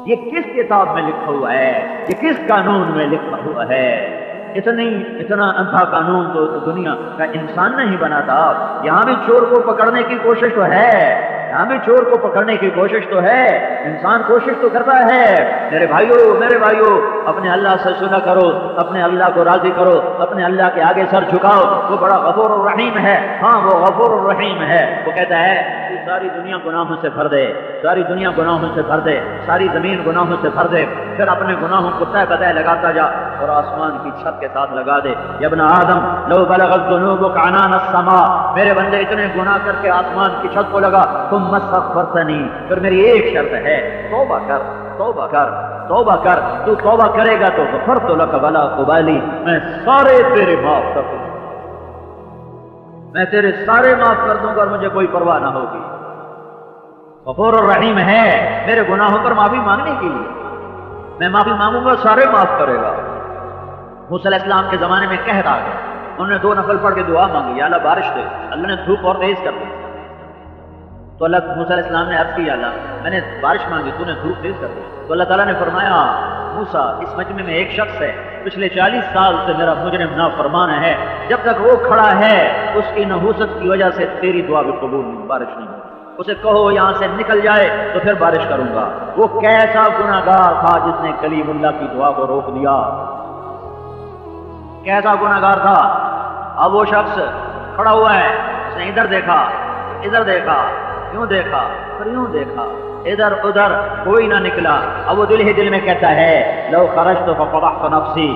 یہ کس کتاب میں لکھا ہوا ہے؟ یہ کس قانون میں لکھا ہوا ہے؟ اتنا انتھا قانون تو دنیا کا انسان نہیں بنا تھا۔ یہاں بھی چور کو پکڑنے کی کوشش تو ہے، یہاں بھی چور کو پکڑنے کی کوشش تو ہے، انسان کوشش تو کرتا ہے۔ میرے بھائیو اپنے اللہ سے سنا کرو، اپنے اللہ کو راضی کرو، اپنے اللہ کے آگے سر جھکاؤ۔ وہ بڑا غفور الرحیم ہے، ہاں وہ غفور الرحیم ہے۔ وہ کہتا ہے کہ ساری دنیا گناہوں سے بھر دے، ساری دنیا گناہوں سے بھر دے، ساری زمین گناہوں سے بھر دے، پھر اپنے گناہوں کو تہ بدہ لگاتا جا اور آسمان کی چھت کے ساتھ لگا دے۔ یا ابن آدم لو بلغت ذنوبک عنان السماء، میرے بندے اتنے گناہ کر کے آسمان کی چھت کو لگا، ثم استغفرتنی، پھر میری ایک شرط ہے، توبہ کر، توبہ کر، توبہ کر۔ تو توبہ کرے گا تو غفرت لک ولا ابالی، میں سارے تیرے معاف کر دوں گا، میں تیرے سارے معاف کر دوں گا اور مجھے کوئی پرواہ نہ ہوگی۔ غفور الرحیم ہے، میرے گناہوں پر معافی مانگنے کے لیے میں معافی مانگوں گا، سارے معاف کرے گا۔ موسیٰ علیہ السلام کے زمانے میں قحط آ گیا، انہوں نے 2 نفل پڑھ کے دعا مانگی، یا اللہ بارش دے، اللہ نے دھوپ اور تیز کر دی۔ تو اللہ موسیٰ علیہ السلام نے عرض کی، یا اللہ میں نے بارش مانگی، تو نے دھوپ تیز کر دی۔ تو اللہ تعالیٰ نے فرمایا، موسیٰ اس مجمع میں ایک شخص ہے، پچھلے 40 سال سے میرا مجرم نافرمان ہے، جب تک وہ کھڑا ہے اس کی نحوست کی وجہ سے تیری دعا بھی قبول نہیں، بارش نہیں ہوئی، اسے کہو یہاں سے نکل جائے تو پھر بارش کروں گا۔ وہ کیسا گناہگار تھا جس نے کلیم اللہ کی دعا کو روک دیا، کیسا گناہگار تھا۔ اب وہ شخص کھڑا ہوا ہے، اس نے ادھر دیکھا، ادھر دیکھا، یوں دیکھا، پھر یوں دیکھا، ادھر ادھر کوئی نہ نکلا۔ اب وہ دل ہی دل میں کہتا ہے، لو خرجت ففضحت نفسی،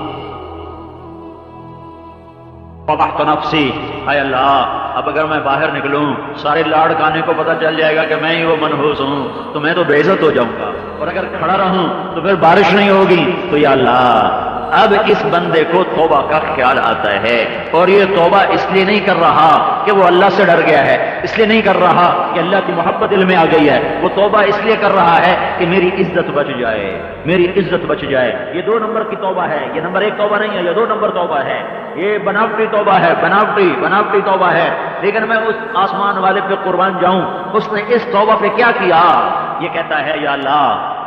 فضحت نفسی، اے اللہ اب اگر میں باہر نکلوں سارے لاڑ کانے کو پتہ چل جائے گا کہ میں ہی وہ منحوس ہوں، تو میں تو بے عزت ہو جاؤں گا، اور اگر کھڑا رہوں تو پھر بارش نہیں ہوگی۔ تو یا اللہ اب اس بندے کو توبہ کا خیال آتا ہے، اور یہ توبہ اس لیے نہیں کر رہا کہ وہ اللہ سے ڈر گیا ہے، اس لیے نہیں کر رہا کہ اللہ کی محبت دل میں آ گئی ہے، وہ توبہ اس لیے کر رہا ہے کہ میری عزت بچ جائے، میری عزت بچ جائے۔ یہ 2 نمبر کی توبہ ہے، یہ نمبر 1 توبہ نہیں ہے، یہ 2 نمبر توبہ ہے، یہ بناوٹی توبہ ہے، بناوٹی توبہ ہے۔ لیکن میں اس آسمان والے پہ قربان جاؤں، اس نے اس توبہ پہ کیا کیا؟ یہ کہتا ہے، یا اللہ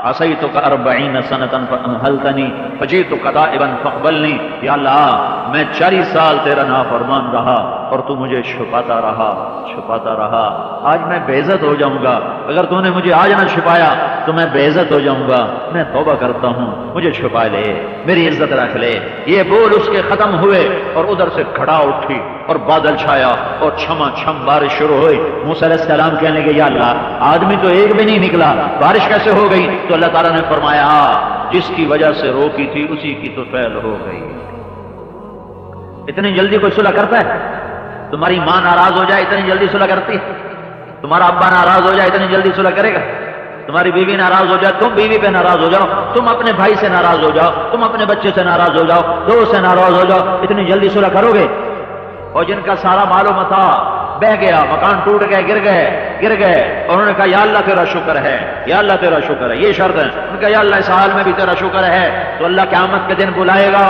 عصیتک 40 سنۃ فأمہلتنی فجئتک تائبا فاقبلنی، یا اللہ میں 40 سال تیرا نافرمان رہا اور تو مجھے چھپاتا رہا، آج میں بے عزت ہو جاؤں گا، اگر تو نے مجھے آج نہ چھپایا تو میں بے عزت ہو جاؤں گا، میں توبہ کرتا ہوں، مجھے چھپا لے، میری عزت رکھ لے۔ یہ بول اس کے ختم ہوئے اور ادھر سے کھڑا اٹھی اور بادل چھایا اور چھما چھم بارش شروع ہوئی۔ موسیٰ علیہ السلام کہنے لگے، یا اللہ آدمی تو ایک بھی نہیں نکلا، بارش کیسے ہو گئی؟ تو اللہ تعالیٰ نے فرمایا، جس کی وجہ سے روکی تھی اسی کی تو فعل ہو گئی۔ اتنی جلدی کوئی صلح کرتا ہے؟ تمہاری ماں ناراض ہو جائے اتنی جلدی صلح کرتی ہے؟ تمہارا ابا ناراض ہو جائے اتنی جلدی صلح کرے گا؟ تمہاری بیوی ناراض ہو جائے، تم بیوی پہ ناراض ہو جاؤ، تم اپنے بھائی سے ناراض ہو جاؤ، تم اپنے بچے سے ناراض ہو جاؤ، دوست سے ناراض ہو جاؤ، اتنی جلدی صلح کرو گے؟ اور جن کا سارا مال و متاع بہ گیا، مکان ٹوٹ گئے، گر گئے، اور انہوں نے کہا یا اللہ تیرا شکر ہے، یا اللہ تیرا شکر ہے، یہ شرط ہے، انہوں نے کہا یا اللہ اس حال میں بھی تیرا شکر ہے، تو اللہ قیامت کے دن بلائے گا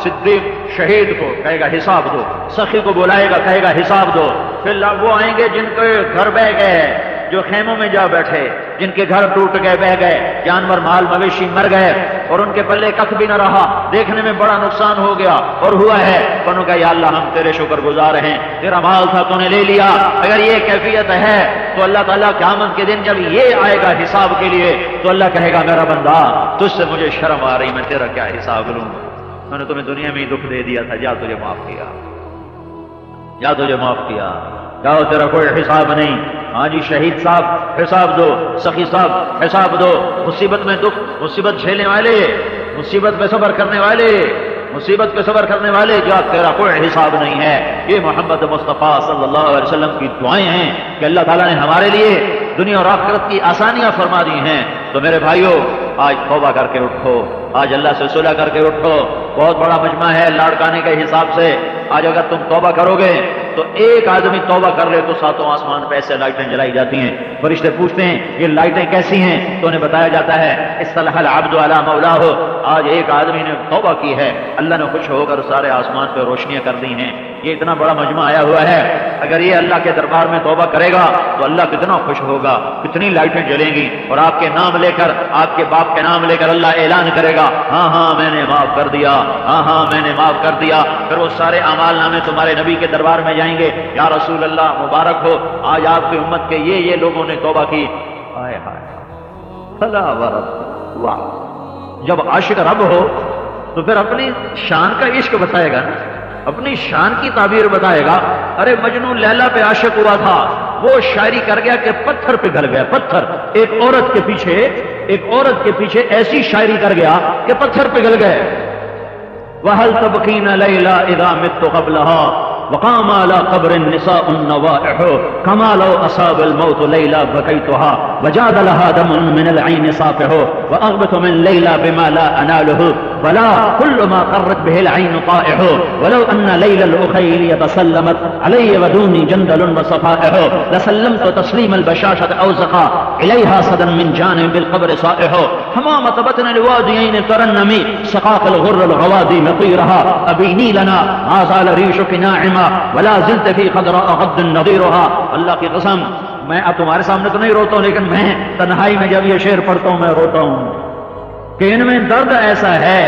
صدیق شہید کو، کہے گا حساب دو، سخی کو بلائے گا، کہے گا حساب دو۔ پھر وہ آئیں گے جن کے گھر بہ گئے، جو خیموں میں جا بیٹھے، جن کے گھر ٹوٹ گئے، بہ گئے، جانور مال مویشی مر گئے اور ان کے پلے ککھ بھی نہ رہا، دیکھنے میں بڑا نقصان ہو گیا اور ہوا ہے، انہوں نے کہا یا اللہ ہم تیرے شکر گزار ہیں، تیرا مال تھا تو نے لے لیا۔ اگر یہ کیفیت ہے تو اللہ تعالیٰ قیامت کے دن جب یہ آئے گا حساب کے لیے تو اللہ کہے گا میرا بندہ تجھ سے مجھے شرم آ رہی، میں تیرا کیا حساب لوں، میں نے تمہیں دنیا میں ہی دکھ دے دیا تھا، جا تجھے معاف کیا، جا تجھے معاف کیا، جاؤ تیرا کوئی حساب نہیں۔ ہاں جی شہید صاحب حساب دو، سخی صاحب حساب دو، مصیبت میں دکھ، مصیبت جھیلنے والے، مصیبت پہ صبر کرنے والے، مصیبت پہ صبر کرنے والے، جا تیرا کوئی حساب نہیں ہے۔ یہ محمد مصطفیٰ صلی اللہ علیہ وسلم کی دعائیں ہیں کہ اللہ تعالیٰ نے ہمارے لیے دنیا اور آخرت کی آسانیاں فرما دی ہیں۔ تو میرے بھائیوں آج توبہ کر کے اٹھو، آج اللہ سے صلح کر کے اٹھو، بہت بڑا مجمع ہے لاڑکانے کے حساب سے، آج اگر تم توبہ کرو گے تو ایک آدمی توبہ کر لے تو 7 آسمان پہ ایسے لائٹیں جلائی جاتی ہیں، فرشتے پوچھتے ہیں یہ لائٹیں کیسی ہیں، تو انہیں بتایا جاتا ہے اصطلح العبد علی مولاہ، آج ایک آدمی نے توبہ کی ہے، اللہ نے خوش ہو کر سارے آسمان پہ روشنیاں کر دی ہیں، یہ اتنا بڑا مجمع آیا ہوا ہے، اگر یہ اللہ کے دربار میں توبہ کرے گا تو اللہ کتنا خوش ہوگا، کتنی لائٹیں جلیں گی، اور آپ کے نام لے کر، آپ کے باپ کے نام لے کر اللہ اعلان کرے گا، ہاں ہاں میں نے معاف کر دیا، ہاں ہاں میں نے معاف کر دیا۔ پھر وہ سارے اعمال نامے تمہارے نبی کے دربار میں جائیں گے، یا رسول اللہ مبارک ہو، آج آپ کی امت کے یہ لوگوں نے توبہ کی۔ ہائے ہائے اللہ ورب، واہ! جب عاشق رب ہو تو پھر اپنی شان کا عشق بتائے گا نا، اپنی شان کی تعبیر بتائے گا۔ ارے مجنون لیلا پہ عاشق ہوا تھا، وہ شاعری کر گیا کہ پتھر پگھل گیا، پتھر ایک عورت کے پیچھے ایسی شاعری کر گیا کہ پتھر پگھل گئے۔ وَهَلْ تَبْكِينَ لَيْلَا إِذَا مِتُّ قَبْلَهَا وقام على قبر النساء النوائح كما لو أصاب الموت ليلى بكيتها وجاد لها دم من العين صافح وأغبت من ليلى بما لا أناله ولا كل ما قرت به العين طائح ولو أن ليلى الأخيل تسلمت علي ودوني جندل وصفائح لسلمت تسليم البشاشة أوزقا إليها صدا من جانب القبر صائح حمامة بطن الواديين ترنمي سقاق الغر الغوادي مطيرها أبيني لنا ما زال ريشك ناعما ولا زلت في خضراء غد نظيرها۔ اللہ کی قسم میں اب تمہارے سامنے تو نہیں روتا ہوں، لیکن میں تنہائی میں جب یہ شعر پڑھتا ہوں میں روتا ہوں کہ ان میں درد ایسا ہے۔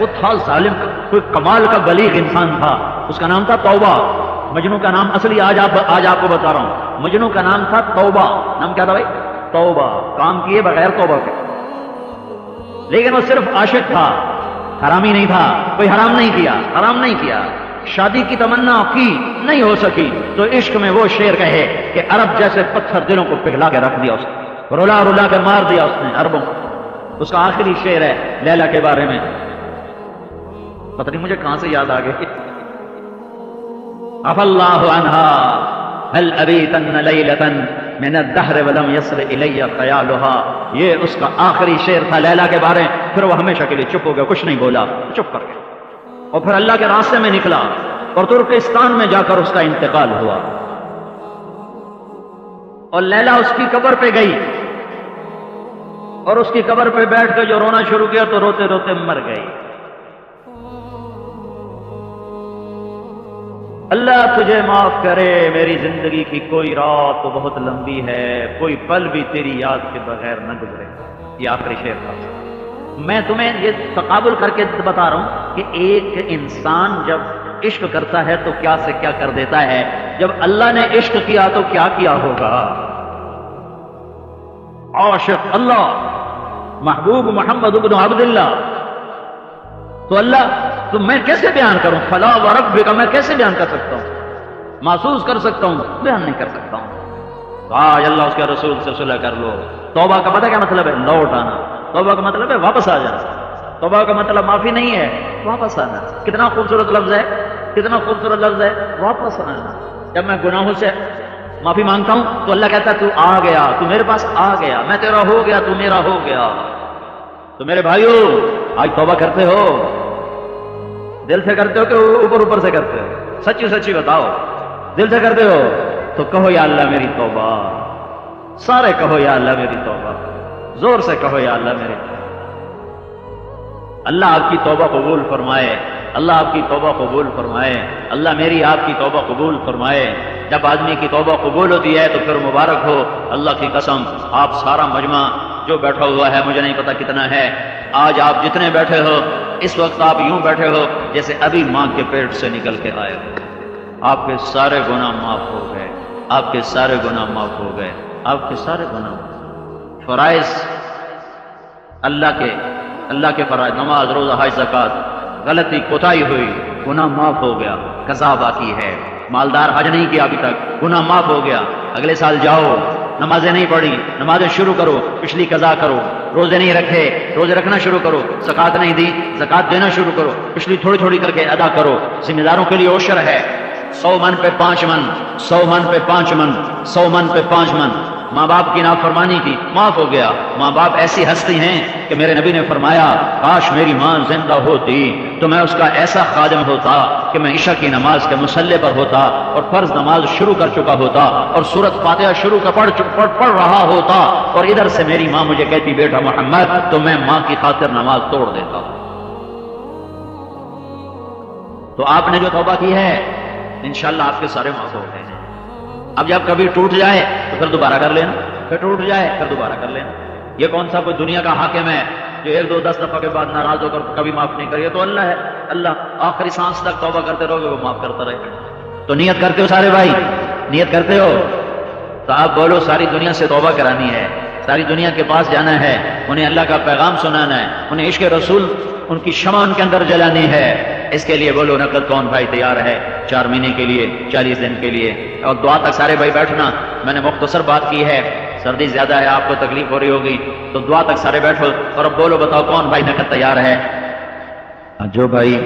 وہ تھا ظالم، کوئی کمال کا بلیغ انسان تھا، اس کا نام تھا توبہ۔ مجنوں کا نام اصلی آج آپ کو بتا رہا ہوں، مجنوں کا نام تھا توبہ۔ نام کیا تھا بھائی؟ توبہ، کام کیے بغیر توبہ کے، لیکن وہ صرف عاشق تھا، حرامی نہیں تھا، کوئی حرام نہیں کیا، شادی کی تمنا کی نہیں ہو سکی تو عشق میں وہ شعر کہے کہ عرب جیسے پتھر دلوں کو پگھلا کے رکھ دیا اس نے، رلا کے مار دیا اس نے عربوں کو۔ اس کا آخری شعر ہے لیلا کے بارے میں، پتہ نہیں مجھے کہاں سے یاد آ گئی۔ عفا اللہ عنہا هل ابیتن لیلۃ من الدہر ولم یصل الی خیالها، یہ اس کا آخری شعر تھا لیلا کے بارے۔ پھر وہ ہمیشہ کے لیے چپ ہو گیا، کچھ نہیں بولا، چپ کر گیا، اور پھر اللہ کے راستے میں نکلا اور ترکستان میں جا کر اس کا انتقال ہوا، اور لیلا اس کی قبر پہ گئی اور اس کی قبر پہ بیٹھ کے جو رونا شروع کیا تو روتے روتے مر گئی۔ اللہ تجھے معاف کرے، میری زندگی کی کوئی رات تو بہت لمبی ہے، کوئی پل بھی تیری یاد کے بغیر نہ گزرے۔ یہ آخری شعر تھا۔ میں تمہیں یہ تقابل کر کے بتا رہا ہوں کہ ایک انسان جب عشق کرتا ہے تو کیا سے کیا کر دیتا ہے، جب اللہ نے عشق کیا تو کیا کیا ہوگا۔ عاشق اللہ محبوب محمد بن عبداللہ، تو اللہ تو میں کیسے بیان کروں، فلا وربک میں کیسے بیان کر سکتا ہوں، محسوس کر سکتا ہوں، بیان نہیں کر سکتا ہوں۔ تو آج اللہ اس کے رسول سے صلح کر لو۔ توبہ کا پتہ کیا مطلب ہے؟ لوٹ آنا۔ توبہ کا مطلب ہے واپس آ جانا۔ توبہ کا مطلب معافی نہیں ہے، واپس آنا۔ کتنا خوبصورت لفظ ہے، کتنا خوبصورت لفظ ہے، واپس آنا۔ جب میں گناہوں سے معافی مانگتا ہوں تو اللہ کہتا ہے تو آ گیا، تو میرے پاس آ گیا، میں تیرا ہو گیا، تو میرا ہو گیا۔ تو میرے بھائیو آج توبہ کرتے ہو؟ دل سے کرتے ہو کہ اوپر سے کرتے ہو؟ سچی بتاؤ، دل سے کرتے ہو تو کہو یا اللہ میری توبہ، سارے کہو یا اللہ میری توبہ، زور سے کہو یا اللہ میری توبہ۔ اللہ آپ کی توبہ قبول فرمائے، اللہ آپ کی توبہ قبول فرمائے، اللہ میری آپ کی توبہ قبول فرمائے۔ جب آدمی کی توبہ قبول ہوتی ہے تو پھر مبارک ہو اللہ کی قسم، آپ سارا مجمع جو بیٹھا ہوا ہے، مجھے نہیں پتا کتنا ہے، آج آپ جتنے بیٹھے ہو اس وقت آپ یوں بیٹھے ہو جیسے ابھی ماں کے پیٹ سے نکل کے آئے ہو۔ آپ کے سارے گناہ معاف ہو گئے، آپ کے سارے گناہ معاف ہو گئے، آپ کے سارے گناہ۔ فرائض اللہ کے فرائض، نماز، روزہ، حج، زکوٰۃ، غلطی کوتاہی ہوئی، گناہ معاف ہو گیا، قضا باقی ہے۔ مالدار حج نہیں کیا ابھی تک، گناہ معاف ہو گیا، اگلے سال جاؤ۔ نمازیں نہیں پڑھی، نمازیں شروع کرو، پچھلی قضا کرو۔ روزے نہیں رکھے، روزے رکھنا شروع کرو۔ زکوٰۃ نہیں دی، زکوٰۃ دینا شروع کرو، پچھلی تھوڑی تھوڑی کر کے ادا کرو۔ ذمہ داروں کے لیے عشر ہے، 100 من پہ 5 من، 100 من پہ 5 من، 100 من پہ 5 من۔ ماں باپ کی نافرمانی کی، معاف ہو گیا۔ ماں باپ ایسی ہستی ہیں کہ میرے نبی نے فرمایا کاش میری ماں زندہ ہوتی تو میں اس کا ایسا خادم ہوتا کہ میں عشاء کی نماز کے مصلے پر ہوتا اور فرض نماز شروع کر چکا ہوتا اور سورۃ فاتحہ شروع کر پڑھ رہا ہوتا، اور ادھر سے میری ماں مجھے کہتی بیٹا محمد، تو میں ماں کی خاطر نماز توڑ دیتا۔ تو آپ نے جو توبہ کی ہے انشاءاللہ آپ کے سارے معاف ہو گئے ہیں۔ اب جب کبھی ٹوٹ جائے تو پھر دوبارہ کر لینا، پھر ٹوٹ جائے پھر دوبارہ کر لینا۔ یہ کون سا کوئی دنیا کا حاکم ہے جو 1 2 10 دفعہ کے بعد ناراض ہو کر کبھی معاف نہیں کرے؟ تو اللہ ہے، اللہ آخری سانس تک توبہ کرتے رہو گے وہ معاف کرتا رہے گا۔ تو نیت کرتے ہو سارے بھائی؟ نیت کرتے ہو تو آپ بولو ساری دنیا سے توبہ کرانی ہے، ساری دنیا کے پاس جانا ہے، انہیں اللہ کا پیغام سنانا ہے، انہیں عشق رسول ان کی شمع ان کے اندر جلانی ہے۔ اس کے لیے بولو نقد کون بھائی تیار ہے 4 مہینے کے لیے، 40 دن کے لیے؟ اور دعا تک سارے بھائی بیٹھنا، میں نے مختصر بات کی ہے، سردی زیادہ ہے، آپ کو تکلیف ہو رہی ہوگی، تو دعا تک سارے بیٹھو اور اب بولو بتاؤ کون بھائی نقد تیار ہے؟ جو بھائی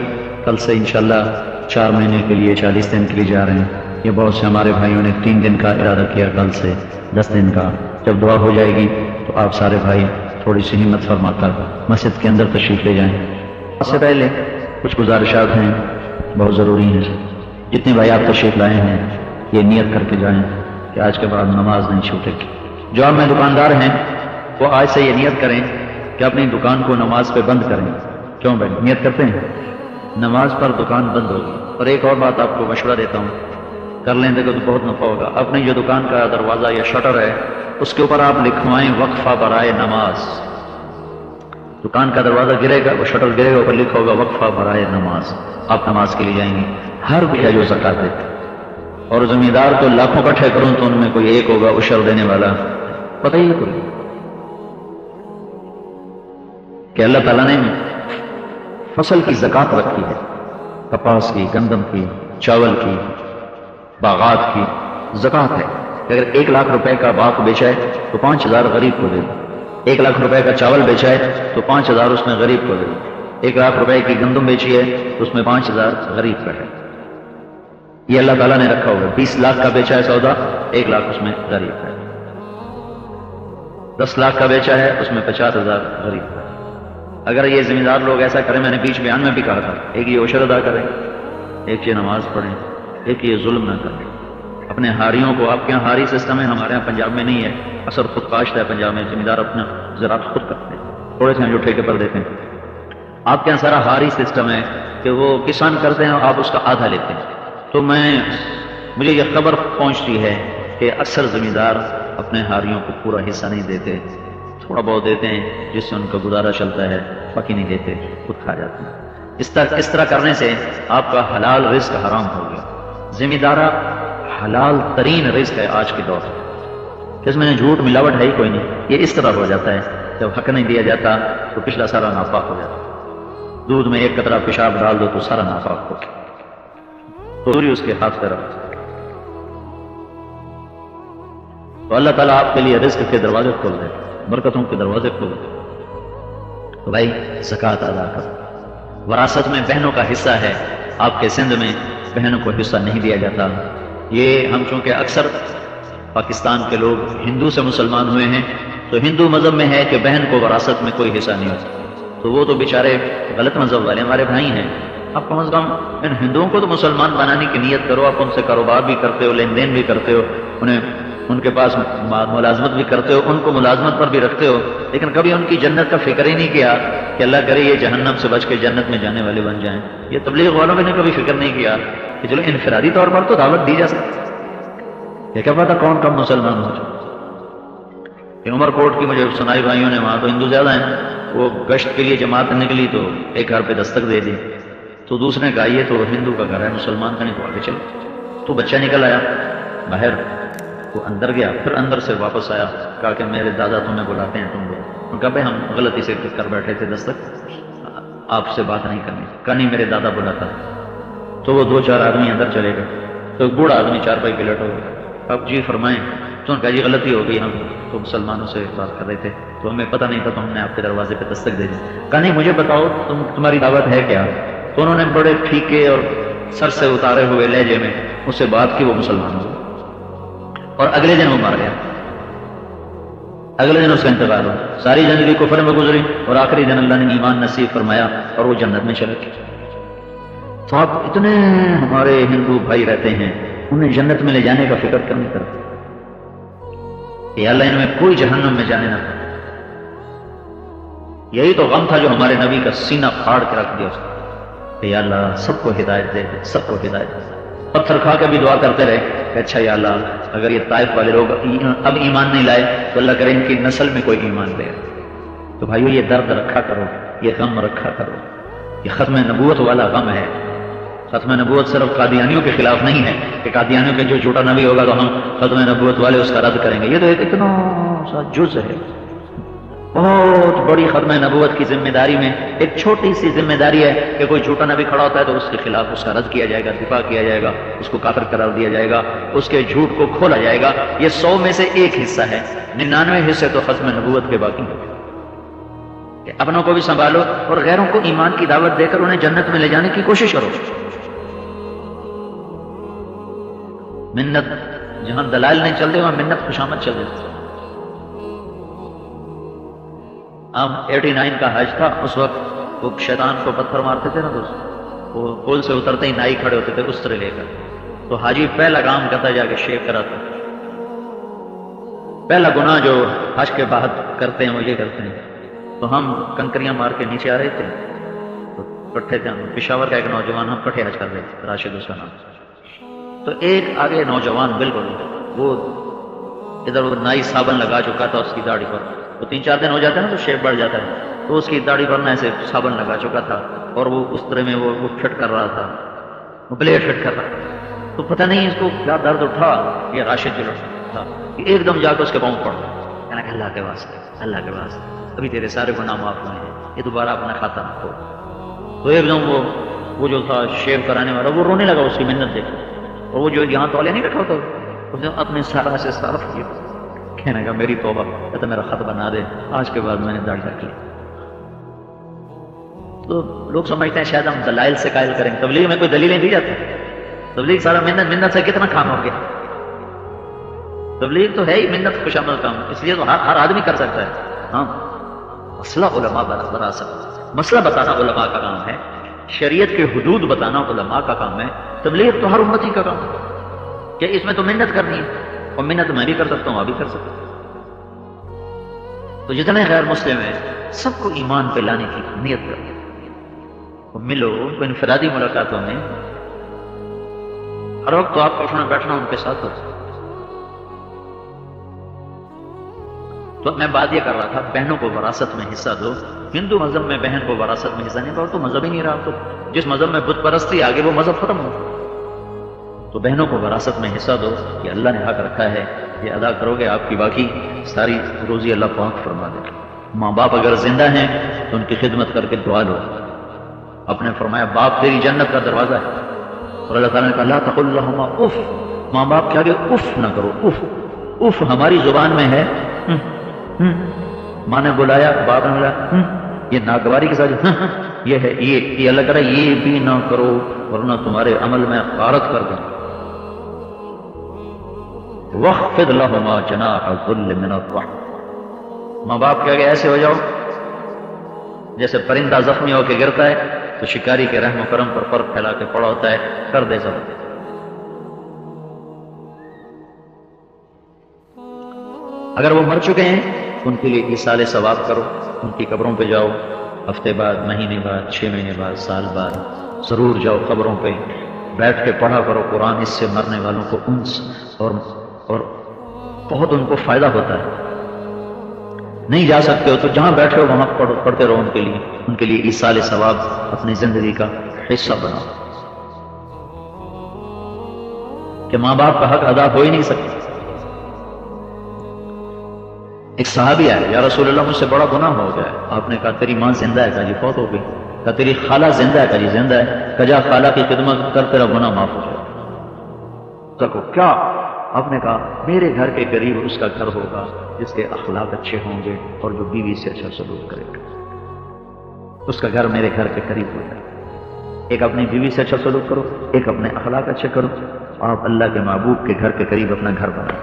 کل سے انشاءاللہ 4 مہینے کے لیے 40 دن کے لیے جا رہے ہیں، یہ بہت سے ہمارے بھائیوں نے 3 دن کا ارادہ کیا، کل سے 10 دن کا۔ جب دعا ہو جائے گی تو آپ سارے بھائی تھوڑی سی ہمت فرما کر مسجد کے اندر تشریف لے جائیں۔ اس سے پہلے کچھ گزارشات ہیں بہت ضروری ہیں۔ جتنے بھائی آپ تشریف لائے ہیں یہ نیت کر کے جائیں کہ آج کے بعد نماز نہیں چھوٹے گی۔ جو آپ میں دکاندار ہیں وہ آج سے یہ نیت کریں کہ اپنی دکان کو نماز پہ بند کریں۔ کیوں بھائی نیت کرتے ہیں؟ نماز پر دکان بند ہوگی۔ اور ایک اور بات آپ کو مشورہ دیتا ہوں، کر لیں دیکھو تو بہت نفع ہوگا۔ اپنی جو دکان کا دروازہ یا شٹر ہے اس کے اوپر آپ لکھوائیں وقفہ برائے نماز۔ دکان کا دروازہ گرے گا، وہ شٹر گرے گا، اوپر لکھا ہوگا وقفہ برائے نماز۔ آپ نماز کے لیے جائیں گے۔ ہر بھیا جو زکات دیتے اور ذمہ دار تو لاکھوں اکٹھے کروں تو ان میں کوئی ایک ہوگا عشر دینے والا، پتہ ہی کوئی کہ اللہ تعالیٰ نے فصل کی زکات رکھی ہے، کپاس کی، گندم کی، چاول کی، باغات کی زکات ہے۔ اگر 1 لاکھ روپے کا باغ بیچا ہے تو 5000 غریب کو دے دو، 1 لاکھ روپے کا چاول بیچا ہے تو 5000 اس میں غریب کو دے دو، 1 لاکھ روپے کی گندم بیچی ہے تو اس میں 5000 غریب کا ہے۔ یہ اللہ تعالیٰ نے رکھا ہوگا۔ 20 لاکھ کا بیچا ہے سودا، 1 لاکھ اس میں غریب ہے۔ 10 لاکھ کا بیچا ہے اس میں 50,000 غریب ہے۔ اگر یہ ذمہ دار لوگ ایسا کریں، میں نے بیچ بیان میں بھی کہا تھا، ایک یہ عشر ادا کریں، ایک یہ نماز پڑھیں، ایک یہ ظلم نہ کریں اپنے ہاریوں کو۔ آپ کے یہاں ہاری سسٹم ہے، ہمارے یہاں پنجاب میں نہیں ہے۔ اثر خود کاشت ہے پنجاب میں، ذمہ دار اپنا زراعت خود کرتے ہیں، تھوڑے سے جو ٹھیکے پر دیتے ہیں۔ آپ کے یہاں سارا ہاری سسٹم ہے کہ وہ کسان کرتے ہیں اور آپ اس کا آدھا لیتے ہیں۔ تو مجھے یہ خبر پہنچتی ہے کہ اکثر ذمہ دار اپنے ہاریوں کو پورا حصہ نہیں دیتے، تھوڑا بہت دیتے ہیں جس سے ان کا گزارا چلتا ہے، باقی نہیں دیتے، خود کھا جاتے ہیں۔ اس طرح کرنے سے آپ کا حلال رزق حرام ہو گیا۔ ذمہ دارہ حلال ترین رزق ہے آج کے دور میں، اس میں جھوٹ ملاوٹ ہے ہی کوئی نہیں۔ یہ اس طرح ہو جاتا ہے جب حق نہیں دیا جاتا تو پچھلا سارا ناپاک ہو جاتا ہے۔ دودھ میں 1 قطرہ پیشاب ڈال دو تو سارا ناپاک ہو گیا، تو دوری اس کے ہاتھ پہ رکھ۔ تو اللہ تعالیٰ آپ کے لیے رزق کے دروازے کھول دے، برکتوں کے دروازے کھول دے۔ تو بھائی زکوٰۃ ادا کرو۔ وراثت میں بہنوں کا حصہ ہے، آپ کے سندھ میں بہنوں کو حصہ نہیں دیا جاتا۔ یہ ہم چونکہ اکثر پاکستان کے لوگ ہندو سے مسلمان ہوئے ہیں تو ہندو مذہب میں ہے کہ بہن کو وراثت میں کوئی حصہ نہیں ہوتا، تو وہ تو بیچارے غلط مذہب والے ہمارے بھائی ہیں۔ آپ کم از کم ان ہندوؤں کو تو مسلمان بنانے کی نیت کرو، آپ ان سے کاروبار بھی کرتے ہو، لین دین بھی کرتے ہو، ان کے پاس ملازمت بھی کرتے ہو، ان کو ملازمت پر بھی رکھتے ہو، لیکن کبھی ان کی جنت کا فکر ہی نہیں کیا کہ اللہ کرے یہ جہنم سے بچ کے جنت میں جانے والے بن جائیں۔ یہ تبلیغ والوں نے کبھی فکر نہیں کیا کہ چلو انفرادی طور پر تو دعوت دی جا سکتی، یہ کیا پتا کون کب مسلمان ہو جائے۔ کہ عمر کوٹ کی مجھے سنائی بھائیوں نے، وہاں تو ہندو زیادہ ہیں، وہ گشت کے لیے جماعت نکلی تو ایک گھر پہ دستک دے دی، تو دوسرے نے کہا یہ تو ہندو کا گھر ہے، مسلمان کا نہیں، تو آگے چلو۔ تو بچہ نکل آیا باہر، وہ اندر گیا، پھر اندر سے واپس آیا، کہا کہ میرے دادا تمہیں بلاتے ہیں، تم لوگ۔ انہوں نے کہا بھائی ہم غلطی سے کر بیٹھے تھے دستک، آپ سے بات نہیں کرنی۔ کہا نہیں میرے دادا بلاتا۔ تو وہ 2-4 آدمی اندر چلے گئے، تو ایک بوڑھا آدمی 4 پائی پہ لیٹ ہو گیا۔ اب جی فرمائیں۔ تو انہوں نے کہا جی غلطی ہو گئی، ہم تو مسلمانوں سے بات کر رہے تھے تو ہمیں پتہ نہیں تھا، تو ہم نے آپ کے دروازے پہ دستک دے دی۔ کہا نہیں مجھے بتاؤ تمہاری دعوت ہے کیا؟ تو انہوں نے بڑے ٹھیکے اور سر سے اتارے ہوئے لہجے میں اس سے بات کی، وہ مسلمان ہو گیا اور اگلے دن وہ مر گیا، اگلے دن اس کا انتقال ہوا۔ ساری زندگی کفر میں گزری اور آخری دن اللہ نے ایمان نصیب فرمایا اور وہ جنت میں چلا گیا۔ تو آپ اتنے ہمارے ہندو بھائی رہتے ہیں، انہیں جنت میں لے جانے کا فکر کیوں نہیں کرتے کہ اللہ ان میں کوئی جہنم میں جانے نہ پڑے۔ یہی تو غم تھا جو ہمارے نبی کا سینہ پھاڑ کے رکھ دیا اس نے۔ کہ یا اللہ سب کو ہدایت دے، سب کو ہدایت دے۔ پتھر کھا کے بھی دعا کرتے رہے کہ اچھا یا اللہ اگر یہ طائف والے لوگ اب ایمان نہیں لائے تو اللہ کرے ان کی نسل میں کوئی ایمان لے۔ تو بھائیو یہ درد رکھا کرو، یہ غم رکھا کرو، یہ ختم نبوت والا غم ہے۔ ختم نبوت صرف قادیانیوں کے خلاف نہیں ہے کہ قادیانیوں کے جو جھوٹا نبی ہوگا تو ہم ختم نبوت والے اس کا رد کریں گے، یہ تو ایک اتنا سا جز ہے۔ بہت بڑی ختم نبوت کی ذمہ داری میں ایک چھوٹی سی ذمہ داری ہے کہ کوئی جھوٹا نبی کھڑا ہوتا ہے تو اس کے خلاف اس کا رد کیا جائے گا، دفاع کیا جائے گا، اس کو کافر قرار دیا جائے گا، اس کے جھوٹ کو کھولا جائے گا۔ یہ 100 میں سے ایک حصہ ہے، 99 حصے تو ختم نبوت کے باقی ہیں۔ کہ اپنوں کو بھی سنبھالو اور غیروں کو ایمان کی دعوت دے کر انہیں جنت میں لے جانے کی کوشش کرو۔ منت جہاں دلائل نہیں چلتے وہاں منت خوشامد چل رہی۔ ہم 89 کا حج تھا، اس وقت وہ شیطان کو پتھر مارتے تھے نا دوست، وہ پول سے اترتے ہی نائی کھڑے ہوتے تھے استرے لے کر، تو حاجی پہلا کام کرتا جا کے شیو کراتا۔ پہلا گناہ جو حج کے بعد کرتے ہیں وہ یہ کرتے ہیں۔ تو ہم کنکریاں مار کے نیچے آ رہے تھے، تو کٹھے تھے ہم، پشاور کا ایک نوجوان، ہم کٹھے حج کر رہے تھے، راشد اس کا نام۔ تو ایک آگے نوجوان بالکل وہ ادھر ادھر نائی صابن لگا چکا تھا اس کی داڑھی پر، تو 3-4 دن ہو جاتے ہیں نا تو شیپ بڑھ جاتا ہے، تو اس کی داڑھی پر نہ ایسے صابن لگا چکا تھا اور وہ اس طرح میں وہ فٹ کر رہا تھا، وہ بلیڈ فٹ کر رہا تھا۔ تو پتہ نہیں اس کو کیا درد اٹھا، یہ راشد جو تھا ایک دم جا کے اس کے پاؤں پڑ گیا، کہنا کہ اللہ کے واسطے، اللہ کے واسطے ابھی تیرے سارے گناہ معاف ہوئے ہیں، یہ دوبارہ اپنا کھاتا نہ کھول۔ تو ایک دم وہ جو تھا شیو کرانے والا وہ رونے لگا اس کی منت دیکھ، اور وہ جو یہاں تولیہ نہیں رکھا ہوتا اس نے اپنے سارا سے صرف کیا، کہنے کا میری توبہ تو میرا خط بنا دے، آج کے بعد میں نے داڑھی رکھ لی۔ تو لوگ سمجھتے ہیں شاید ہم دلائل سے قائل کریں، تبلیغ میں کوئی دلیلیں دی جاتی ہیں؟ تبلیغ سارا منت سے کتنا کام ہو گیا؟ تبلیغ تو ہے ہی منت خوشامد کام، اس لیے تو ہر آدمی کر سکتا ہے۔ ہاں مسئلہ علماء بتا سکتا، مسئلہ بتانا علماء کا کام ہے، شریعت کے حدود بتانا علماء کا کام ہے، تبلیغ تو ہر امتی کا کام ہے۔ کہ اس میں تو منت کرنی ہے، اور منت میں بھی کر سکتا ہوں، آپ بھی کر سکتا ہوں۔ تو جتنے غیر مسلم ہیں سب کو ایمان پہ لانے کی نیت کرو، ملو ان کو انفرادی ملاقاتوں میں، ہر وقت تو آپ کو اٹھنا بیٹھنا ان کے ساتھ ہو۔ تو میں بات یہ کر رہا تھا بہنوں کو وراثت میں حصہ دو۔ ہندو مذہب میں بہن کو وراثت میں حصہ نہیں دو تو مذہب ہی نہیں رہا، تو جس مذہب میں بت پرستی آگے وہ مذہب ختم ہو۔ تو بہنوں کو وراثت میں حصہ دو، یہ اللہ نے حق رکھا ہے، یہ ادا کرو گے آپ کی باقی ساری روزی اللہ پاک فرما دے گا۔ ماں باپ اگر زندہ ہیں تو ان کی خدمت کر کے دعا لو۔ آپ نے فرمایا باپ تیری جنت کا دروازہ ہے، اور اللہ تعالیٰ نے کہا لا تقل لہما اف، ماں باپ کے آگے اف نہ کرو۔ اف اف ہماری زبان میں ہے، ماں نے بلایا باپ نے بلایا، یہ ناگواری کے ساتھ یہ ہے، یہ اللہ کہہ رہا ہے یہ بھی نہ کرو ورنہ تمہارے عمل میں غارت کر دیں۔ وَخْفِضْ لَهُمَا جَنَاحَ الذُّلِّ مِنَ الرَّحْمَةِ، ماں باپ کے آگے ایسے ہو جاؤ جیسے پرندہ زخمی ہو کے گرتا ہے تو شکاری کے رحم و کرم پر پر پھیلا کے پڑا ہوتا ہے، کر دے سب۔ اگر وہ مر چکے ہیں ان کے لیے ایصال ثواب کرو، ان کی قبروں پہ جاؤ، ہفتے بعد، مہینے بعد، 6 مہینے بعد، سال بعد ضرور جاؤ قبروں پہ، بیٹھ کے پڑھا کرو قرآن، اس سے مرنے والوں کو انس اور بہت ان کو فائدہ ہوتا ہے۔ نہیں جا سکتے ہو تو جہاں بیٹھے ہو وہاں پڑھتے رہو، ان کے لیے ایصال ثواب اپنی زندگی کا حصہ بناؤ، کہ ماں باپ کا حق ادا ہو ہی نہیں سکتا۔ ایک صحابی آیا، یا رسول اللہ مجھ سے بڑا گناہ ہو گیا ہے۔ آپ نے کہا تیری ماں زندہ ہے؟ کہا جی فوت ہو گئی۔ کہا تیری خالہ زندہ ہے؟ کہا جی زندہ ہے۔ کہا جا خالہ کی خدمت کر تیرا گناہ معاف ہو جائے۔ کہا کیا؟ آپ نے کہا میرے گھر کے قریب اس کا گھر ہوگا جس کے اخلاق اچھے ہوں گے اور جو بیوی سے اچھا سلوک کرے گا، اس کا گھر میرے گھر کے قریب ہوگا۔ ایک اپنی بیوی سے اچھا سلوک کرو، ایک اپنے اخلاق اچھے کرو، آپ اللہ کے محبوب کے گھر کے قریب اپنا گھر بنائیں۔